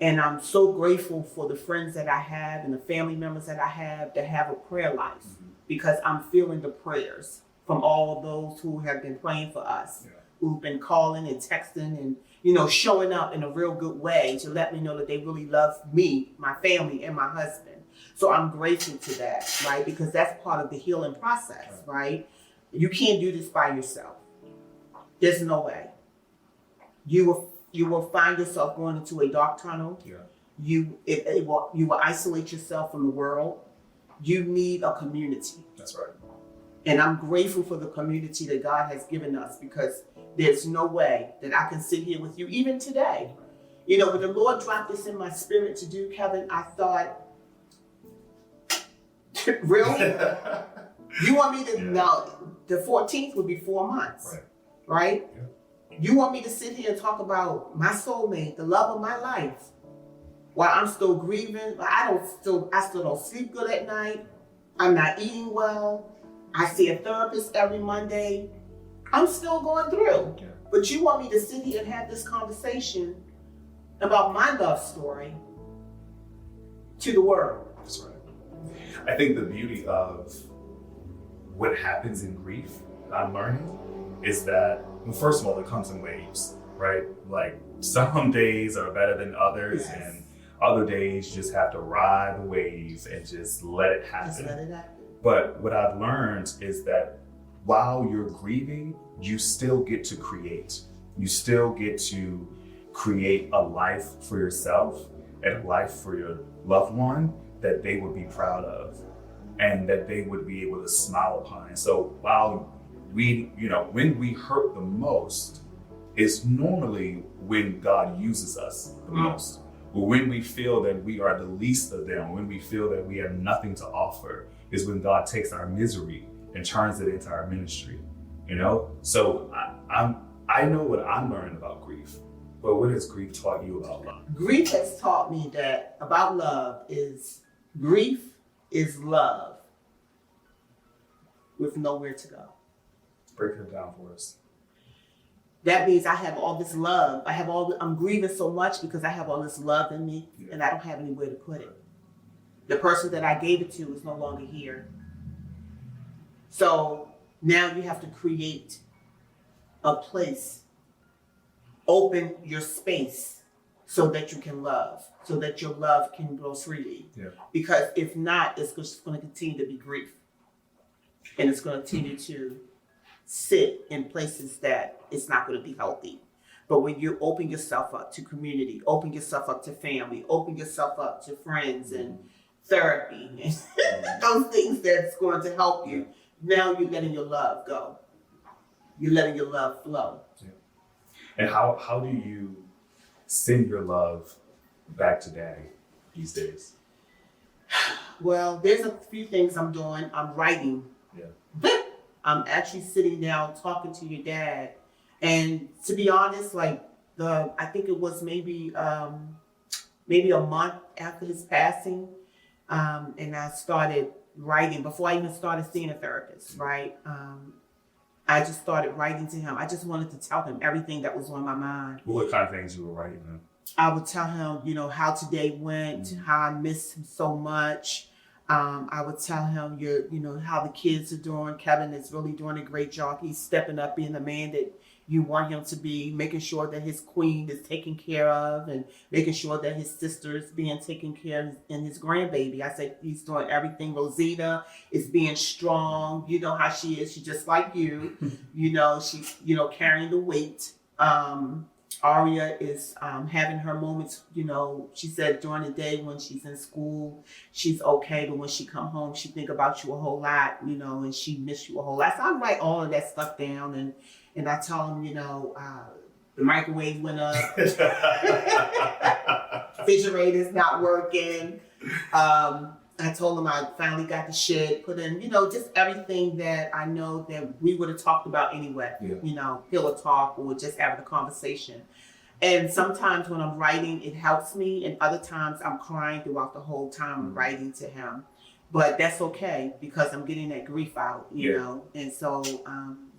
And I'm so grateful for the friends that I have and the family members that I have that have a prayer life, because I'm feeling the prayers from all those who have been praying for us, who've been calling and texting and, you know, showing up in a real good way to let me know that they really love me, my family, and my husband. So I'm grateful to that, right? Because that's part of the healing process, right? You can't do this by yourself. There's no way. You will find yourself going into a dark tunnel. You will isolate yourself from the world. You need a community. That's right. And I'm grateful for the community that God has given us, because there's no way that I can sit here with you even today. You know, when the Lord dropped this in my spirit to do, Kevin, I thought, really? You want me to, now, the 14th would be 4 months, right? You want me to sit here and talk about my soulmate, the love of my life, while I'm still grieving? I still don't sleep good at night. I'm not eating well. I see a therapist every Monday. I'm still going through. But you want me to sit here and have this conversation about my love story to the world? That's right. I think the beauty of what happens in grief, I'm learning, is that, well, first of all, it comes in waves, right? Like, some days are better than others, and other days you just have to ride the waves and just let it happen. Just let it happen. But what I've learned is that while you're grieving, you still get to create. You still get to create a life for yourself and a life for your loved one that they would be proud of and that they would be able to smile upon. And so while when we hurt the most, it's normally when God uses us the most. Or when we feel that we are the least of them, when we feel that we have nothing to offer, is when God takes our misery and turns it into our ministry. You know? So I know what I'm learning about grief, but what has grief taught you about love? Grief has taught me that about love is grief is love with nowhere to go. Break it down for us. That means I have all this love. I'm grieving so much because I have all this love in me and I don't have anywhere to put it. The person that I gave it to is no longer here. So now you have to create a place, open your space so that you can love, so that your love can grow freely. Yeah. Because if not, it's just going to continue to be grief. And it's going to continue to sit in places that it's not going to be healthy. But when you open yourself up to community, open yourself up to family, open yourself up to friends and therapy, and those things that's going to help you, now you're letting your love go. You're letting your love flow. Yeah. And how do you send your love back to Daddy these days? Well, there's a few things I'm doing. I'm writing. Yeah. I'm actually sitting down talking to your dad. And to be honest, I think it was maybe a month after his passing, and I started writing before I even started seeing a therapist, right? I just started writing to him. I just wanted to tell him everything that was on my mind. What kind of things you were writing? I would tell him, how today went, how I miss him so much. I would tell him, how the kids are doing. Kevin is really doing a great job. He's stepping up, being the man that you want him to be, making sure that his queen is taken care of and making sure that his sister is being taken care of and his grandbaby. I said he's doing everything. Rosita is being strong. You know how she is. She's just like you. She's, carrying the weight. Aria is having her moments, she said during the day when she's in school, she's okay, but when she come home, she think about you a whole lot, and she miss you a whole lot. So I write all of that stuff down and I tell him, the microwave went up, refrigerator's not working. I told him I finally got the shed put in, just everything that I know that we would have talked about anyway. Yeah. Pillow talk or just having a conversation. And sometimes when I'm writing, it helps me. And other times I'm crying throughout the whole time I'm writing to him. But that's okay because I'm getting that grief out, you know. And so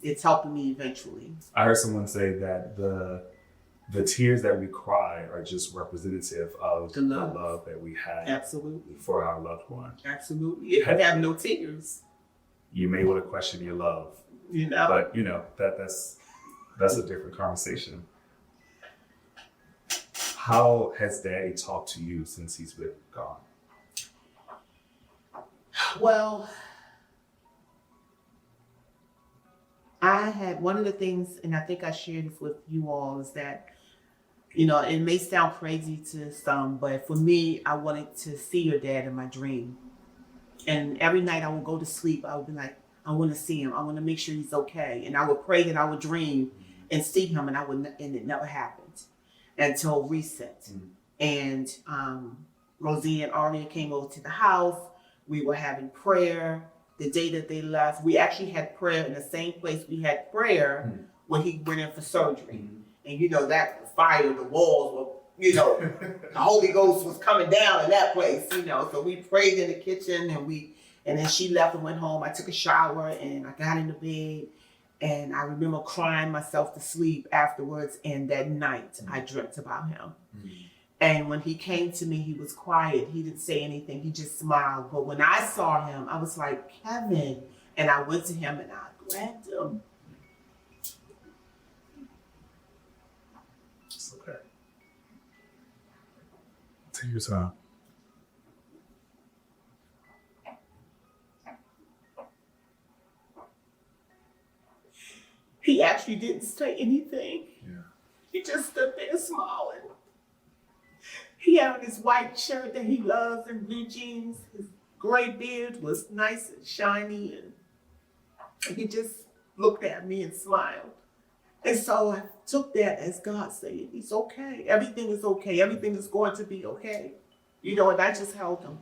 it's helping me eventually. I heard someone say that the tears that we cry are just representative of the love that we had. Absolutely. For our loved one. Absolutely. If you have no tears, you may want to question your love. But that's a different conversation. How has Daddy talked to you since he's been gone? Well, I had one of the things, and I think I shared this with you all, is that, it may sound crazy to some, but for me, I wanted to see your dad in my dream. And every night I would go to sleep, I would be like, I want to see him. I want to make sure he's okay. And I would pray that I would dream and see him, and it never happened until recent. And Rosie and Aria came over to the house. We were having prayer. The day that they left, we actually had prayer in the same place we had prayer when he went in for surgery. And that fire, the walls were, the Holy Ghost was coming down in that place, So we prayed in the kitchen and then she left and went home. I took a shower and I got into bed and I remember crying myself to sleep afterwards. And that night I dreamt about him. And when he came to me, he was quiet. He didn't say anything. He just smiled. But when I saw him, I was like, Kevin. And I went to him and I grabbed him. It's okay. Take your time. He actually didn't say anything. Yeah. He just stood there smiling. He had on his white shirt that he loves and blue jeans. His gray beard was nice and shiny. And he just looked at me and smiled. And so I took that as God saying, he's okay. Everything is okay. Everything is going to be okay. And I just held him.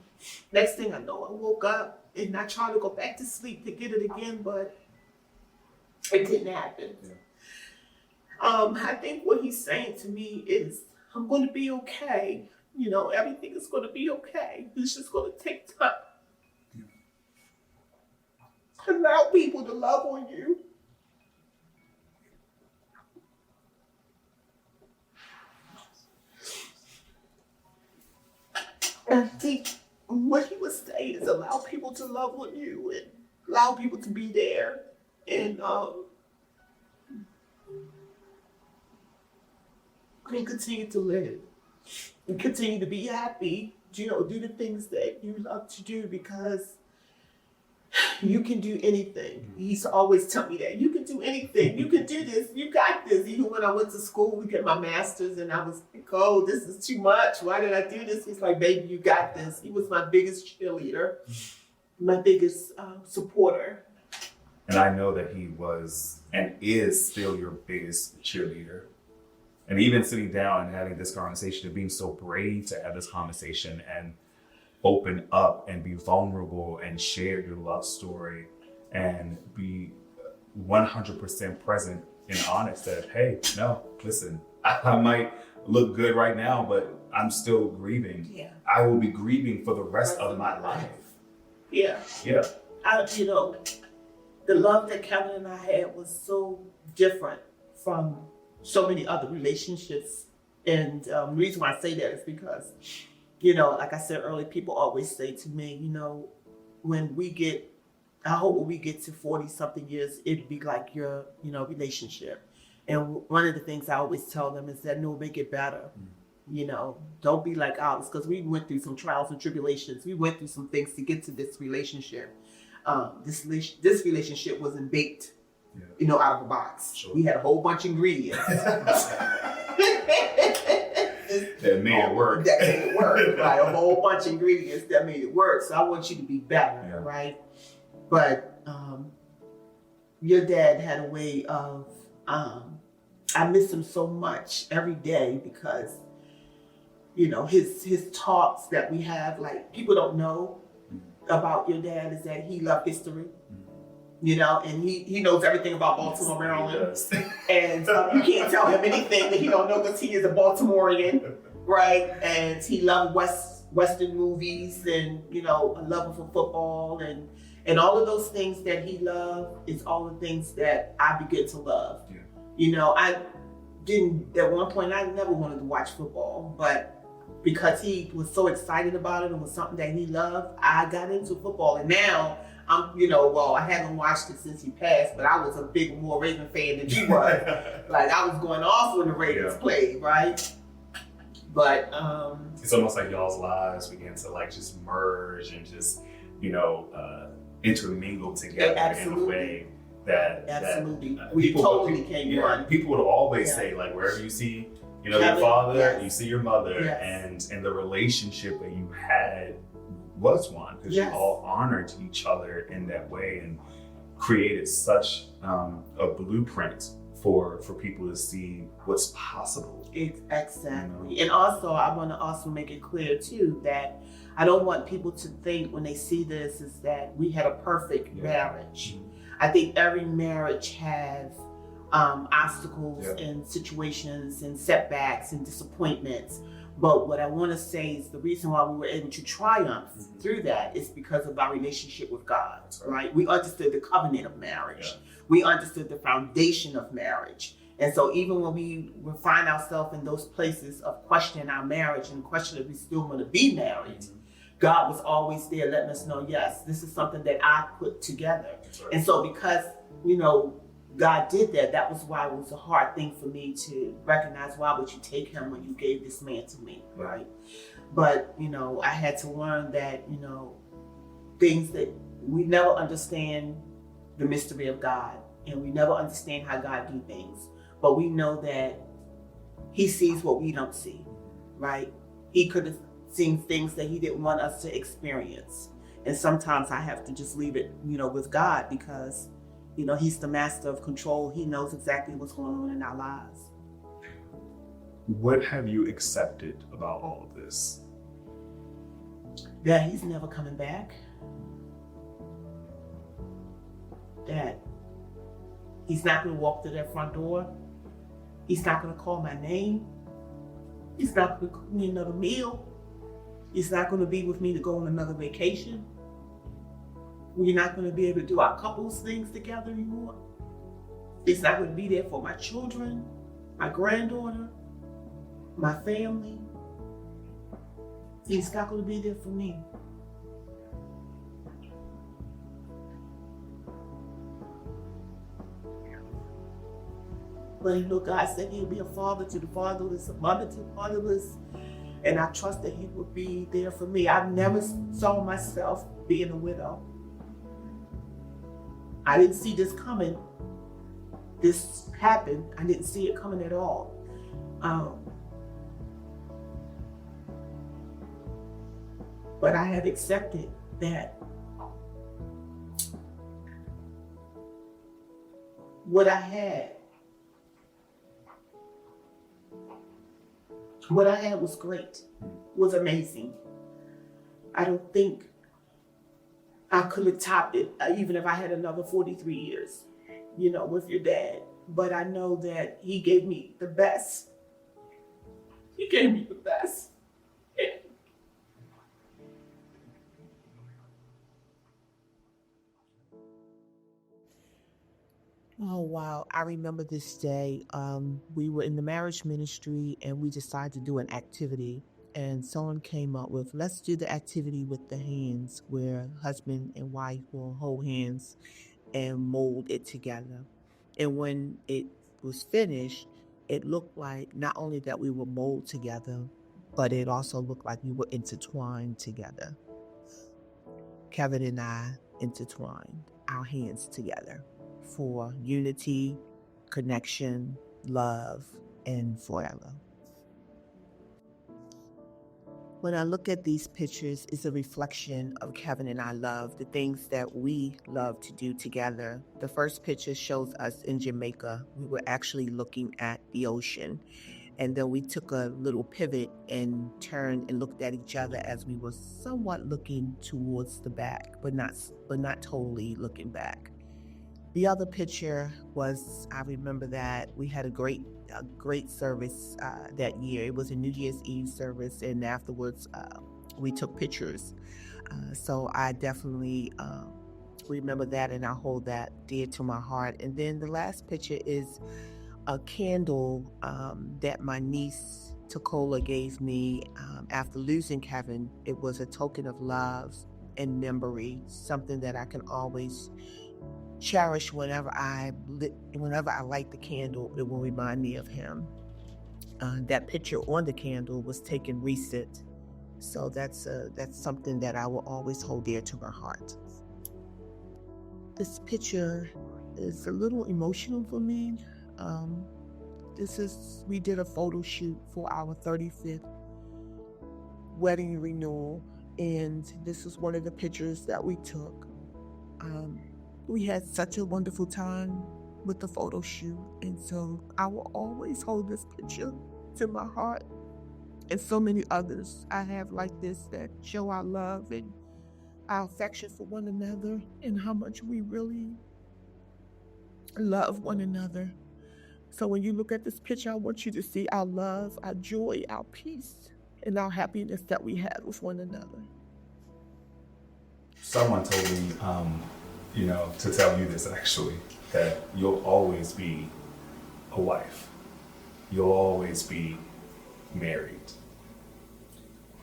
Next thing I know, I woke up and I tried to go back to sleep to get it again, but it didn't happen. Yeah. I think what he's saying to me is, I'm going to be okay. Everything is going to be okay. It's just going to take time. Allow people to love on you. And what he was saying is allow people to love on you and allow people to be there and continue to live and continue to be happy. You know, do the things that you love to do because you can do anything. He used to always tell me that. You can do anything. You can do this. You got this. Even when I went to school to get my master's and I was like, oh, this is too much. Why did I do this? He's like, baby, you got this. He was my biggest cheerleader, my biggest supporter. And I know that he was and is still your biggest cheerleader. And even sitting down and having this conversation and being so brave to have this conversation and open up and be vulnerable and share your love story and be 100% present and honest that, hey, no, listen, I might look good right now, but I'm still grieving. Yeah. I will be grieving for the rest of my life. Yeah. Yeah. You know, the love that Kevin and I had was so different from so many other relationships. And the reason why I say that is because, you know, like I said earlier, people always say to me, you know, I hope when we get to 40 something years, it'd be like your, you know, relationship. And one of the things I always tell them is that, no, make it better. You know, don't be like ours, because we went through some trials and tribulations. We went through some things to get to this relationship. This relationship wasn't baked, you know, out of a box. Sure. We had a whole bunch of ingredients. That made it work. That made it work, right? A whole bunch of ingredients that made it work. So I want you to be better, right? But your dad had a way of, I miss him so much every day because, you know, his talks that we have, like, people don't know about your dad is that he loved history. You know, and he knows everything about Baltimore, Maryland. And you can't tell him anything that he don't know because he is a Baltimorean, right? And he loved Western movies and, you know, a love for football and all of those things that he loved is all the things that I begin to love. Yeah. You know, at one point, I never wanted to watch football, but because he was so excited about it and was something that he loved, I got into football. And now, I haven't watched it since he passed, but I was a big more Raven fan than he was. Like, I was going off when the Ravens played, right? But it's almost like y'all's lives began to like just merge and just, intermingle together in a way that we totally came one. People would always say, like, wherever you see, your father, you see your mother, and the relationship that you had was one, because you all honored each other in that way and created such a blueprint for people to see what's possible. Exactly. And also, I want to also make it clear too that I don't want people to think when they see this is that we had a perfect marriage. I think every marriage has obstacles and situations and setbacks and disappointments. But what I want to say is the reason why we were able to triumph through that is because of our relationship with God, right? We understood the covenant of marriage. Yeah. We understood the foundation of marriage. And so even when we find ourselves in those places of questioning our marriage and questioning if we still want to be married, God was always there letting us know, yes, this is something that I put together. Right. And so because, God did that, that was why it was a hard thing for me to recognize, why would you take him when you gave this man to me, right? But, I had to learn that, things that we never understand the mystery of God, and we never understand how God do things, but we know that he sees what we don't see, right? He could have seen things that he didn't want us to experience. And sometimes I have to just leave it, with God, because he's the master of control. He knows exactly what's going on in our lives. What have you accepted about all of this? That he's never coming back. That he's not going to walk through that front door. He's not going to call my name. He's not going to cook me another meal. He's not going to be with me to go on another vacation. We're not going to be able to do our couples things together anymore. It's not going to be there for my children, my granddaughter, my family. It's not going to be there for me. But you know, God said he'll be a father to the fatherless, a mother to the motherless, and I trust that he would be there for me. I've never saw myself being a widow. I didn't see this coming. This happened. I didn't see it coming at all. But I have accepted that what I had was great, was amazing. I don't think I could have topped it, even if I had another 43 years, with your dad. But I know that he gave me the best. He gave me the best. Oh, wow. I remember this day. We were in the marriage ministry and we decided to do an activity. And someone came up with, let's do the activity with the hands, where husband and wife will hold hands and mold it together. And when it was finished, it looked like not only that we were mold together, but it also looked like we were intertwined together. Kevin and I intertwined our hands together for unity, connection, love, and forever. When I look at these pictures, it's a reflection of Kevin and I love, the things that we love to do together. The first picture shows us in Jamaica. We were actually looking at the ocean. And then we took a little pivot and turned and looked at each other as we were somewhat looking towards the back, but not totally looking back. The other picture was, I remember that we had a great service that year. It was a New Year's Eve service, and afterwards we took pictures. So I definitely remember that, and I hold that dear to my heart. And then the last picture is a candle that my niece Tacola gave me after losing Kevin. It was a token of love and memory, something that I can always cherish whenever I light the candle. It will remind me of him. That picture on the candle was taken recent, so that's something that I will always hold dear to my heart. This picture is a little emotional for me. We did a photo shoot for our 35th wedding renewal, and this is one of the pictures that we took. We had such a wonderful time with the photo shoot, and so I will always hold this picture to my heart, and so many others I have like this that show our love and our affection for one another, and how much we really love one another. So when you look at this picture, I want you to see our love, our joy, our peace, and our happiness that we have with one another. Someone told me, to tell you this actually, that you'll always be a wife. You'll always be married.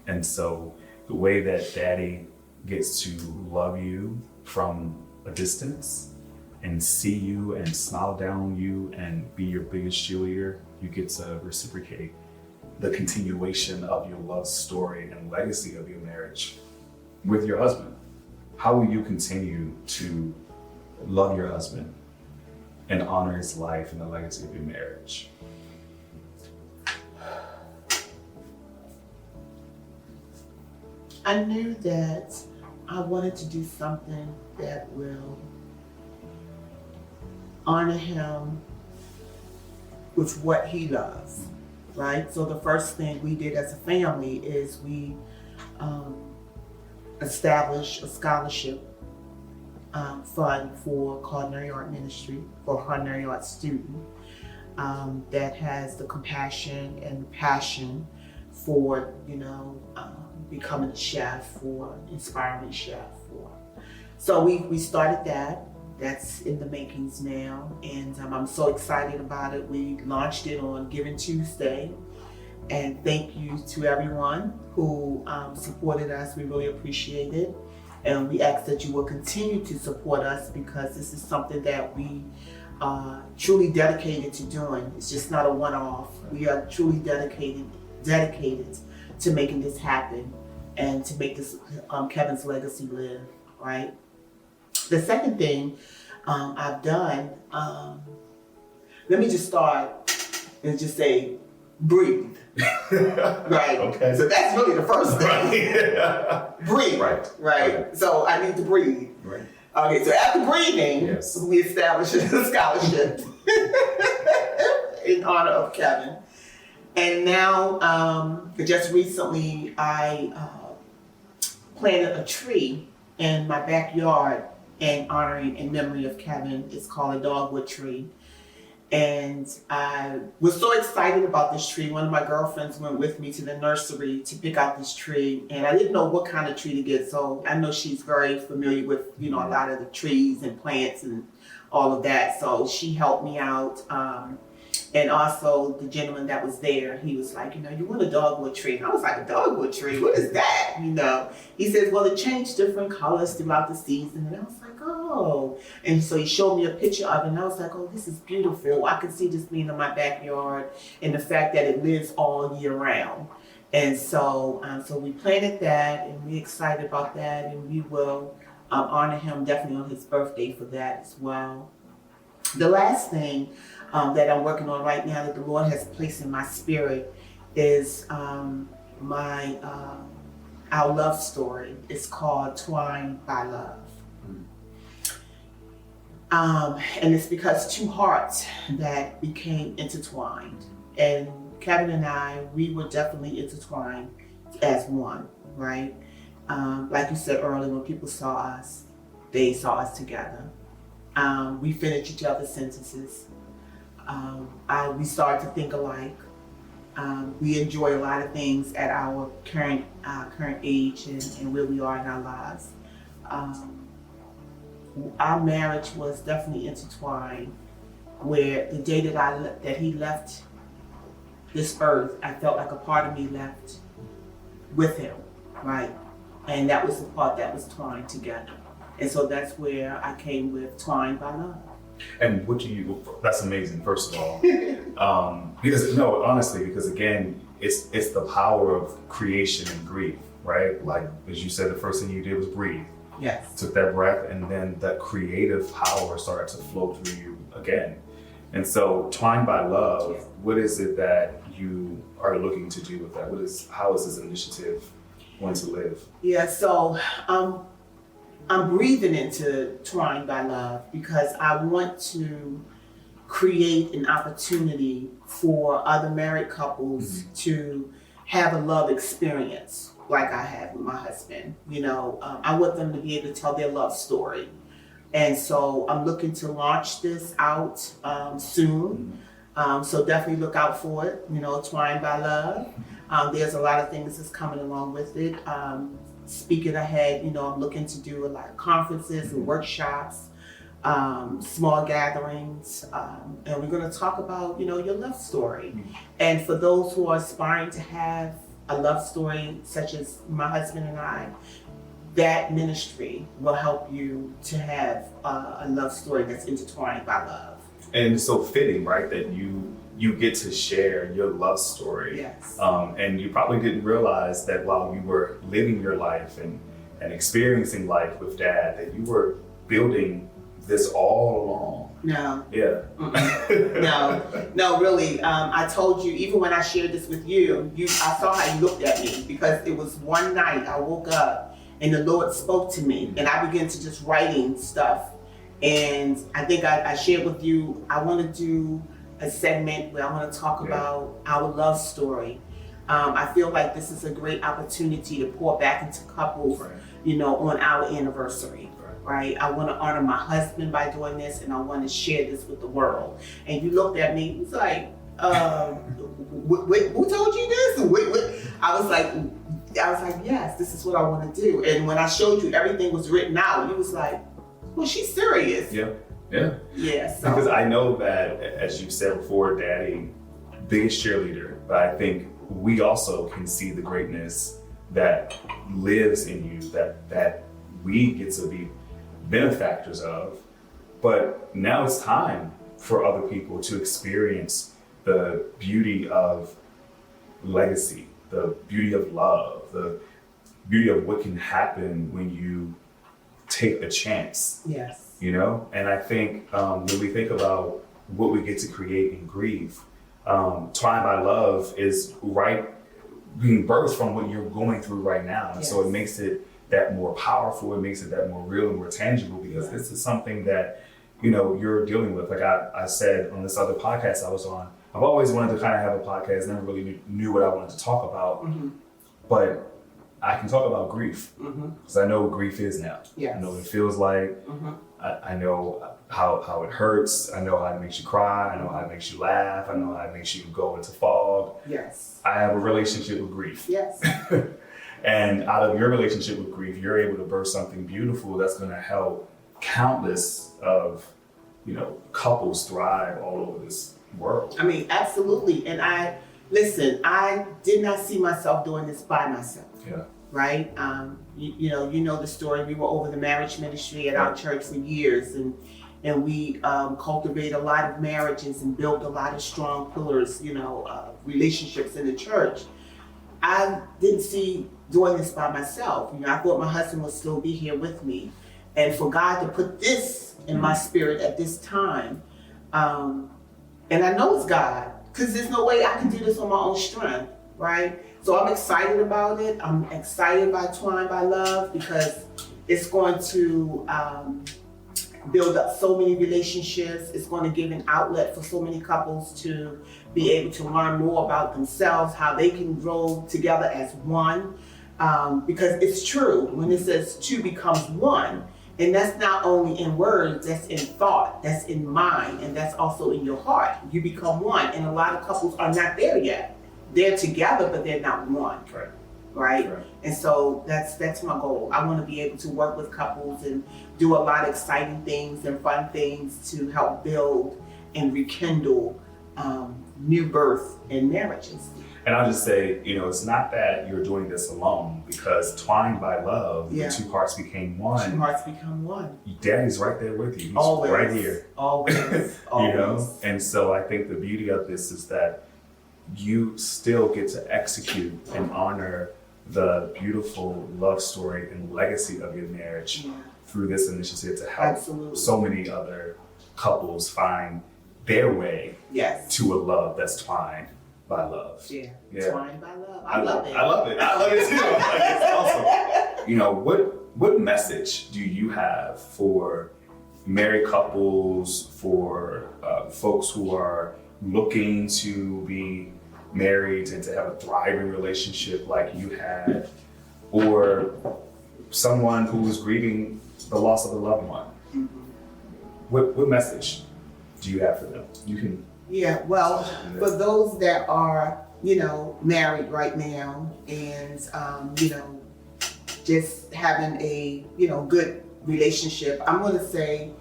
And so the way that Daddy gets to love you from a distance and see you and smile down on you and be your biggest cheerleader, you get to reciprocate the continuation of your love story and legacy of your marriage with your husband. How will you continue to love your husband and honor his life and the legacy of your marriage? I knew that I wanted to do something that will honor him with what he loves, right? So the first thing we did as a family is we established a scholarship fund for culinary art ministry, for culinary art student that has the compassion and passion for becoming a chef, for inspiring a chef, for So we started that. That's in the makings now, and I'm so excited about it. We launched it on Giving Tuesday, and thank you to everyone who supported us. We really appreciate it, and we ask that you will continue to support us because this is something that we are truly dedicated to doing. It's just not a one-off. We are truly dedicated to making this happen and to make this Kevin's legacy live, right? The second thing I've done, let me just start and just say, breathe. Right. Okay. So that's really the first thing. Right. Breathe. Right. Right. Okay. So I need to breathe. Right. Okay. So after breathing, Yes. we established a scholarship in honor of Kevin. And now, just recently, I planted a tree in my backyard in memory of Kevin. It's called a dogwood tree. And I was so excited about this tree. One of my girlfriends went with me to the nursery to pick out this tree. And I didn't know what kind of tree to get. So I know she's very familiar with, a lot of the trees and plants and all of that. So she helped me out. And also the gentleman that was there, he was like, you want a dogwood tree? And I was like, a dogwood tree? What is that? He says, well, it changed different colors throughout the season. And I was like, oh. And so he showed me a picture of it. And I was like, oh, this is beautiful. I can see this being in my backyard and the fact that it lives all year round. And so we planted that and we're excited about that. And we will honor him definitely on his birthday for that as well. The last thing that I'm working on right now that the Lord has placed in my spirit is our love story. It's called Twined by Love. And it's because two hearts that became intertwined. And Kevin and I, we were definitely intertwined as one, right? Like you said earlier, when people saw us, they saw us together. We finished each other's sentences. We started to think alike. We enjoy a lot of things at our current age and where we are in our lives. Our marriage was definitely intertwined. Where the day that he left this earth, I felt like a part of me left with him, right? And that was the part that was twined together. And so that's where I came with Twined by Love. And that's amazing, first of all. Because again, it's the power of creation and grief, right? Like, as you said, the first thing you did was breathe. Yes. Took that breath, and then that creative power started to flow through you again. And so, Twined by Love, yes. What is it that you are looking to do with that? How is this initiative going to live? Yeah, so I'm breathing into Twined by Love because I want to create an opportunity for other married couples to have a love experience like I have with my husband. I want them to be able to tell their love story. And so I'm looking to launch this out soon. So definitely look out for it, Twined by Love. There's a lot of things that's coming along with it. Speaking ahead, I'm looking to do a lot of conferences and workshops, small gatherings, and we're going to talk about, your love story. And for those who are aspiring to have a love story, such as my husband and I, that ministry will help you to have a love story that's intertwined by love. And it's so fitting, right, that you get to share your love story. Yes. And you probably didn't realize that while you were living your life and experiencing life with Dad, that you were building this all along. No. Yeah. No, really. I told you, even when I shared this with you, I saw how you looked at me, because it was one night I woke up and the Lord spoke to me, and I began to just writing stuff. And I think I shared with you, I want to do a segment where I want to talk about our love story. I feel like this is a great opportunity to pour back into couples, on our anniversary. Right? I want to honor my husband by doing this, and I want to share this with the world. And you looked at me, it was like, who told you this? I was like, I was like, yes, this is what I want to do. And when I showed you everything was written out, you was like, well, she's serious. Yeah. Yeah. So. Because I know that, as you said before, Daddy, biggest cheerleader, but I think we also can see the greatness that lives in you, that we get to be benefactors of. But now it's time for other people to experience the beauty of legacy, the beauty of love, the beauty of what can happen when you take a chance. Yes. You know? And I think when we think about what we get to create in grief, Twined by Love is being birthed from what you're going through right now. And so it makes it that more powerful, it makes it that more real and more tangible, because this is something that, you know, you're dealing with. Like I said on this other podcast I was on, I've always wanted to kind of have a podcast, never really knew what I wanted to talk about, but I can talk about grief, because I know what grief is now. Yes. I know what it feels like. I know how it hurts. I know how it makes you cry. I know how it makes you laugh. I know how it makes you go into fog. Yes. I have a relationship with grief. Yes. And out of your relationship with grief, you're able to birth something beautiful that's going to help countless of, you know, couples thrive all over this world. I mean, absolutely. And I did not see myself doing this by myself. Yeah. Right? You know the story. We were over the marriage ministry at our church for years, and we cultivate a lot of marriages and build a lot of strong pillars, relationships in the church. I didn't see doing this by myself. I thought my husband would still be here with me, and for God to put this in my spirit at this time, and I know it's God, because there's no way I can do this on my own strength, right? So I'm excited about it. I'm excited by Twined by Love, because it's going to build up so many relationships. It's going to give an outlet for so many couples to be able to learn more about themselves, how they can grow together as one. Because it's true, when it says two becomes one, and that's not only in words, that's in thought, that's in mind, and that's also in your heart. You become one, and a lot of couples are not there yet. They're together, but they're not one. Right? And so that's my goal. I want to be able to work with couples and do a lot of exciting things and fun things to help build and rekindle new birth in marriages. And I'll just say, it's not that you're doing this alone, because Twined by Love, the two hearts became one. Two hearts become one. Daddy's right there with you. He's always, right here. Always. Always. And so I think the beauty of this is that you still get to execute and honor the beautiful love story and legacy of your marriage through this initiative to help so many other couples find their way to a love that's twined by love. Yeah. Twined by love. I love it. I love it. I love it too. It's awesome. What message do you have for married couples, for folks who are looking to be married and to have a thriving relationship like you had, or someone who is grieving the loss of a loved one? What message do you have for them? You can. Yeah, well, for those that are, married right now and, just having a, good relationship, I'm going to say,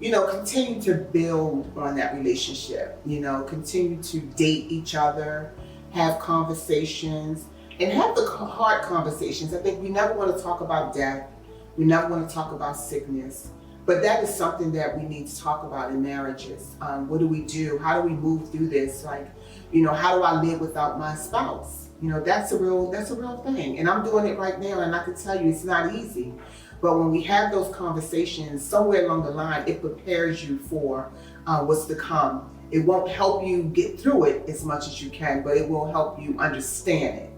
continue to build on that relationship, continue to date each other, have conversations, and have the hard conversations. I think we never want to talk about death. We never want to talk about sickness. But that is something that we need to talk about in marriages. What do we do? How do we move through this? Like, how do I live without my spouse? That's a real thing. And I'm doing it right now, and I can tell you it's not easy. But when we have those conversations, somewhere along the line, it prepares you for what's to come. It won't help you get through it as much as you can, but it will help you understand it.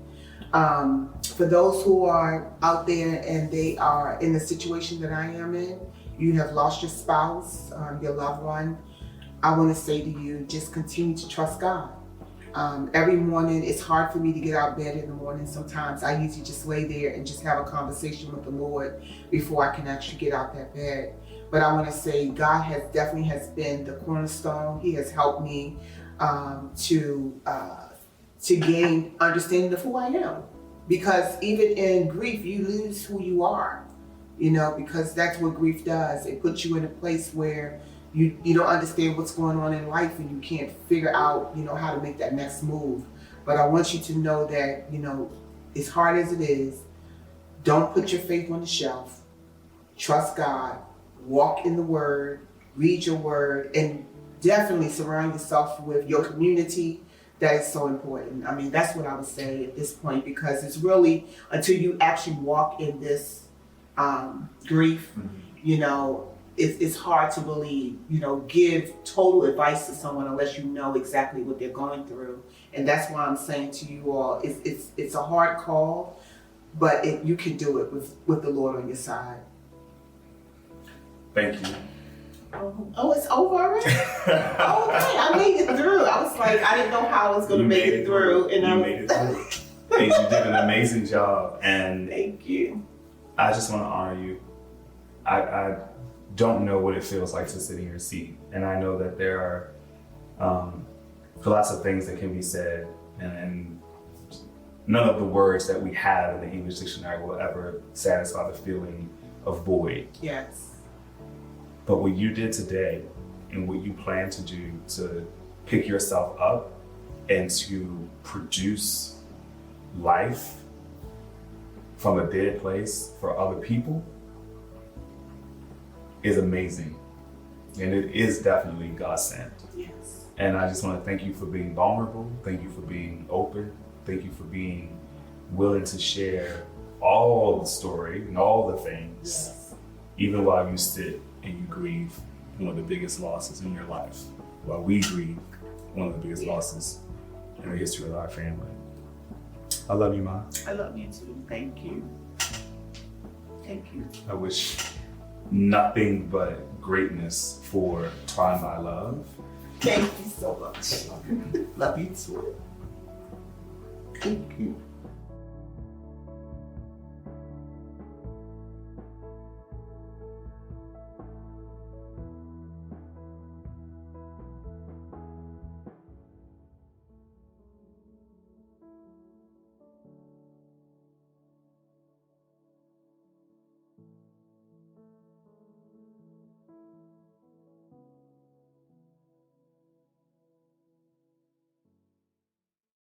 For those who are out there and they are in the situation that I am in, you have lost your spouse, your loved one, I want to say to you, just continue to trust God. Every morning, it's hard for me to get out of bed in the morning. Sometimes I usually just lay there and just have a conversation with the Lord before I can actually get out that bed. But I want to say God definitely has been the cornerstone. He has helped me to gain understanding of who I am. Because even in grief, you lose who you are, you know, because that's what grief does. It puts you in a place where you don't understand what's going on in life and you can't figure out, you know, how to make that next move. But I want you to know that, you know, as hard as it is, don't put your faith on the shelf. Trust God, walk in the Word, read your Word, and definitely surround yourself with your community. That is so important. I mean, that's what I would say at this point, because it's really until you actually walk in this grief, you know, it's hard to believe, you know, give total advice to someone unless you know exactly what they're going through. And that's why I'm saying to you all, it's a hard call, but you can do it with the Lord on your side. Thank you. Oh, it's over already? Oh, okay, I made it through. I was like, I didn't know how I was going to make it through. And you made it through. Hey, you did an amazing job. And thank you. I just want to honor you. I don't know what it feels like to sit in your seat. And I know that there are lots of things that can be said, and none of the words that we have in the English dictionary will ever satisfy the feeling of void. Yes. But what you did today and what you plan to do to pick yourself up and to produce life from a dead place for other people is amazing. And it is definitely God sent. Yes. And I just want to thank you for being vulnerable. Thank you for being open. Thank you for being willing to share all the story and all the things, Yes. even while you sit and you grieve one of the biggest losses in your life, while we grieve one of the biggest losses in the history of our family. I love you, Ma. I love you too. Thank you. Thank you. I wish nothing but greatness for Try My Love. Thank you so much. Love you too. Thank you.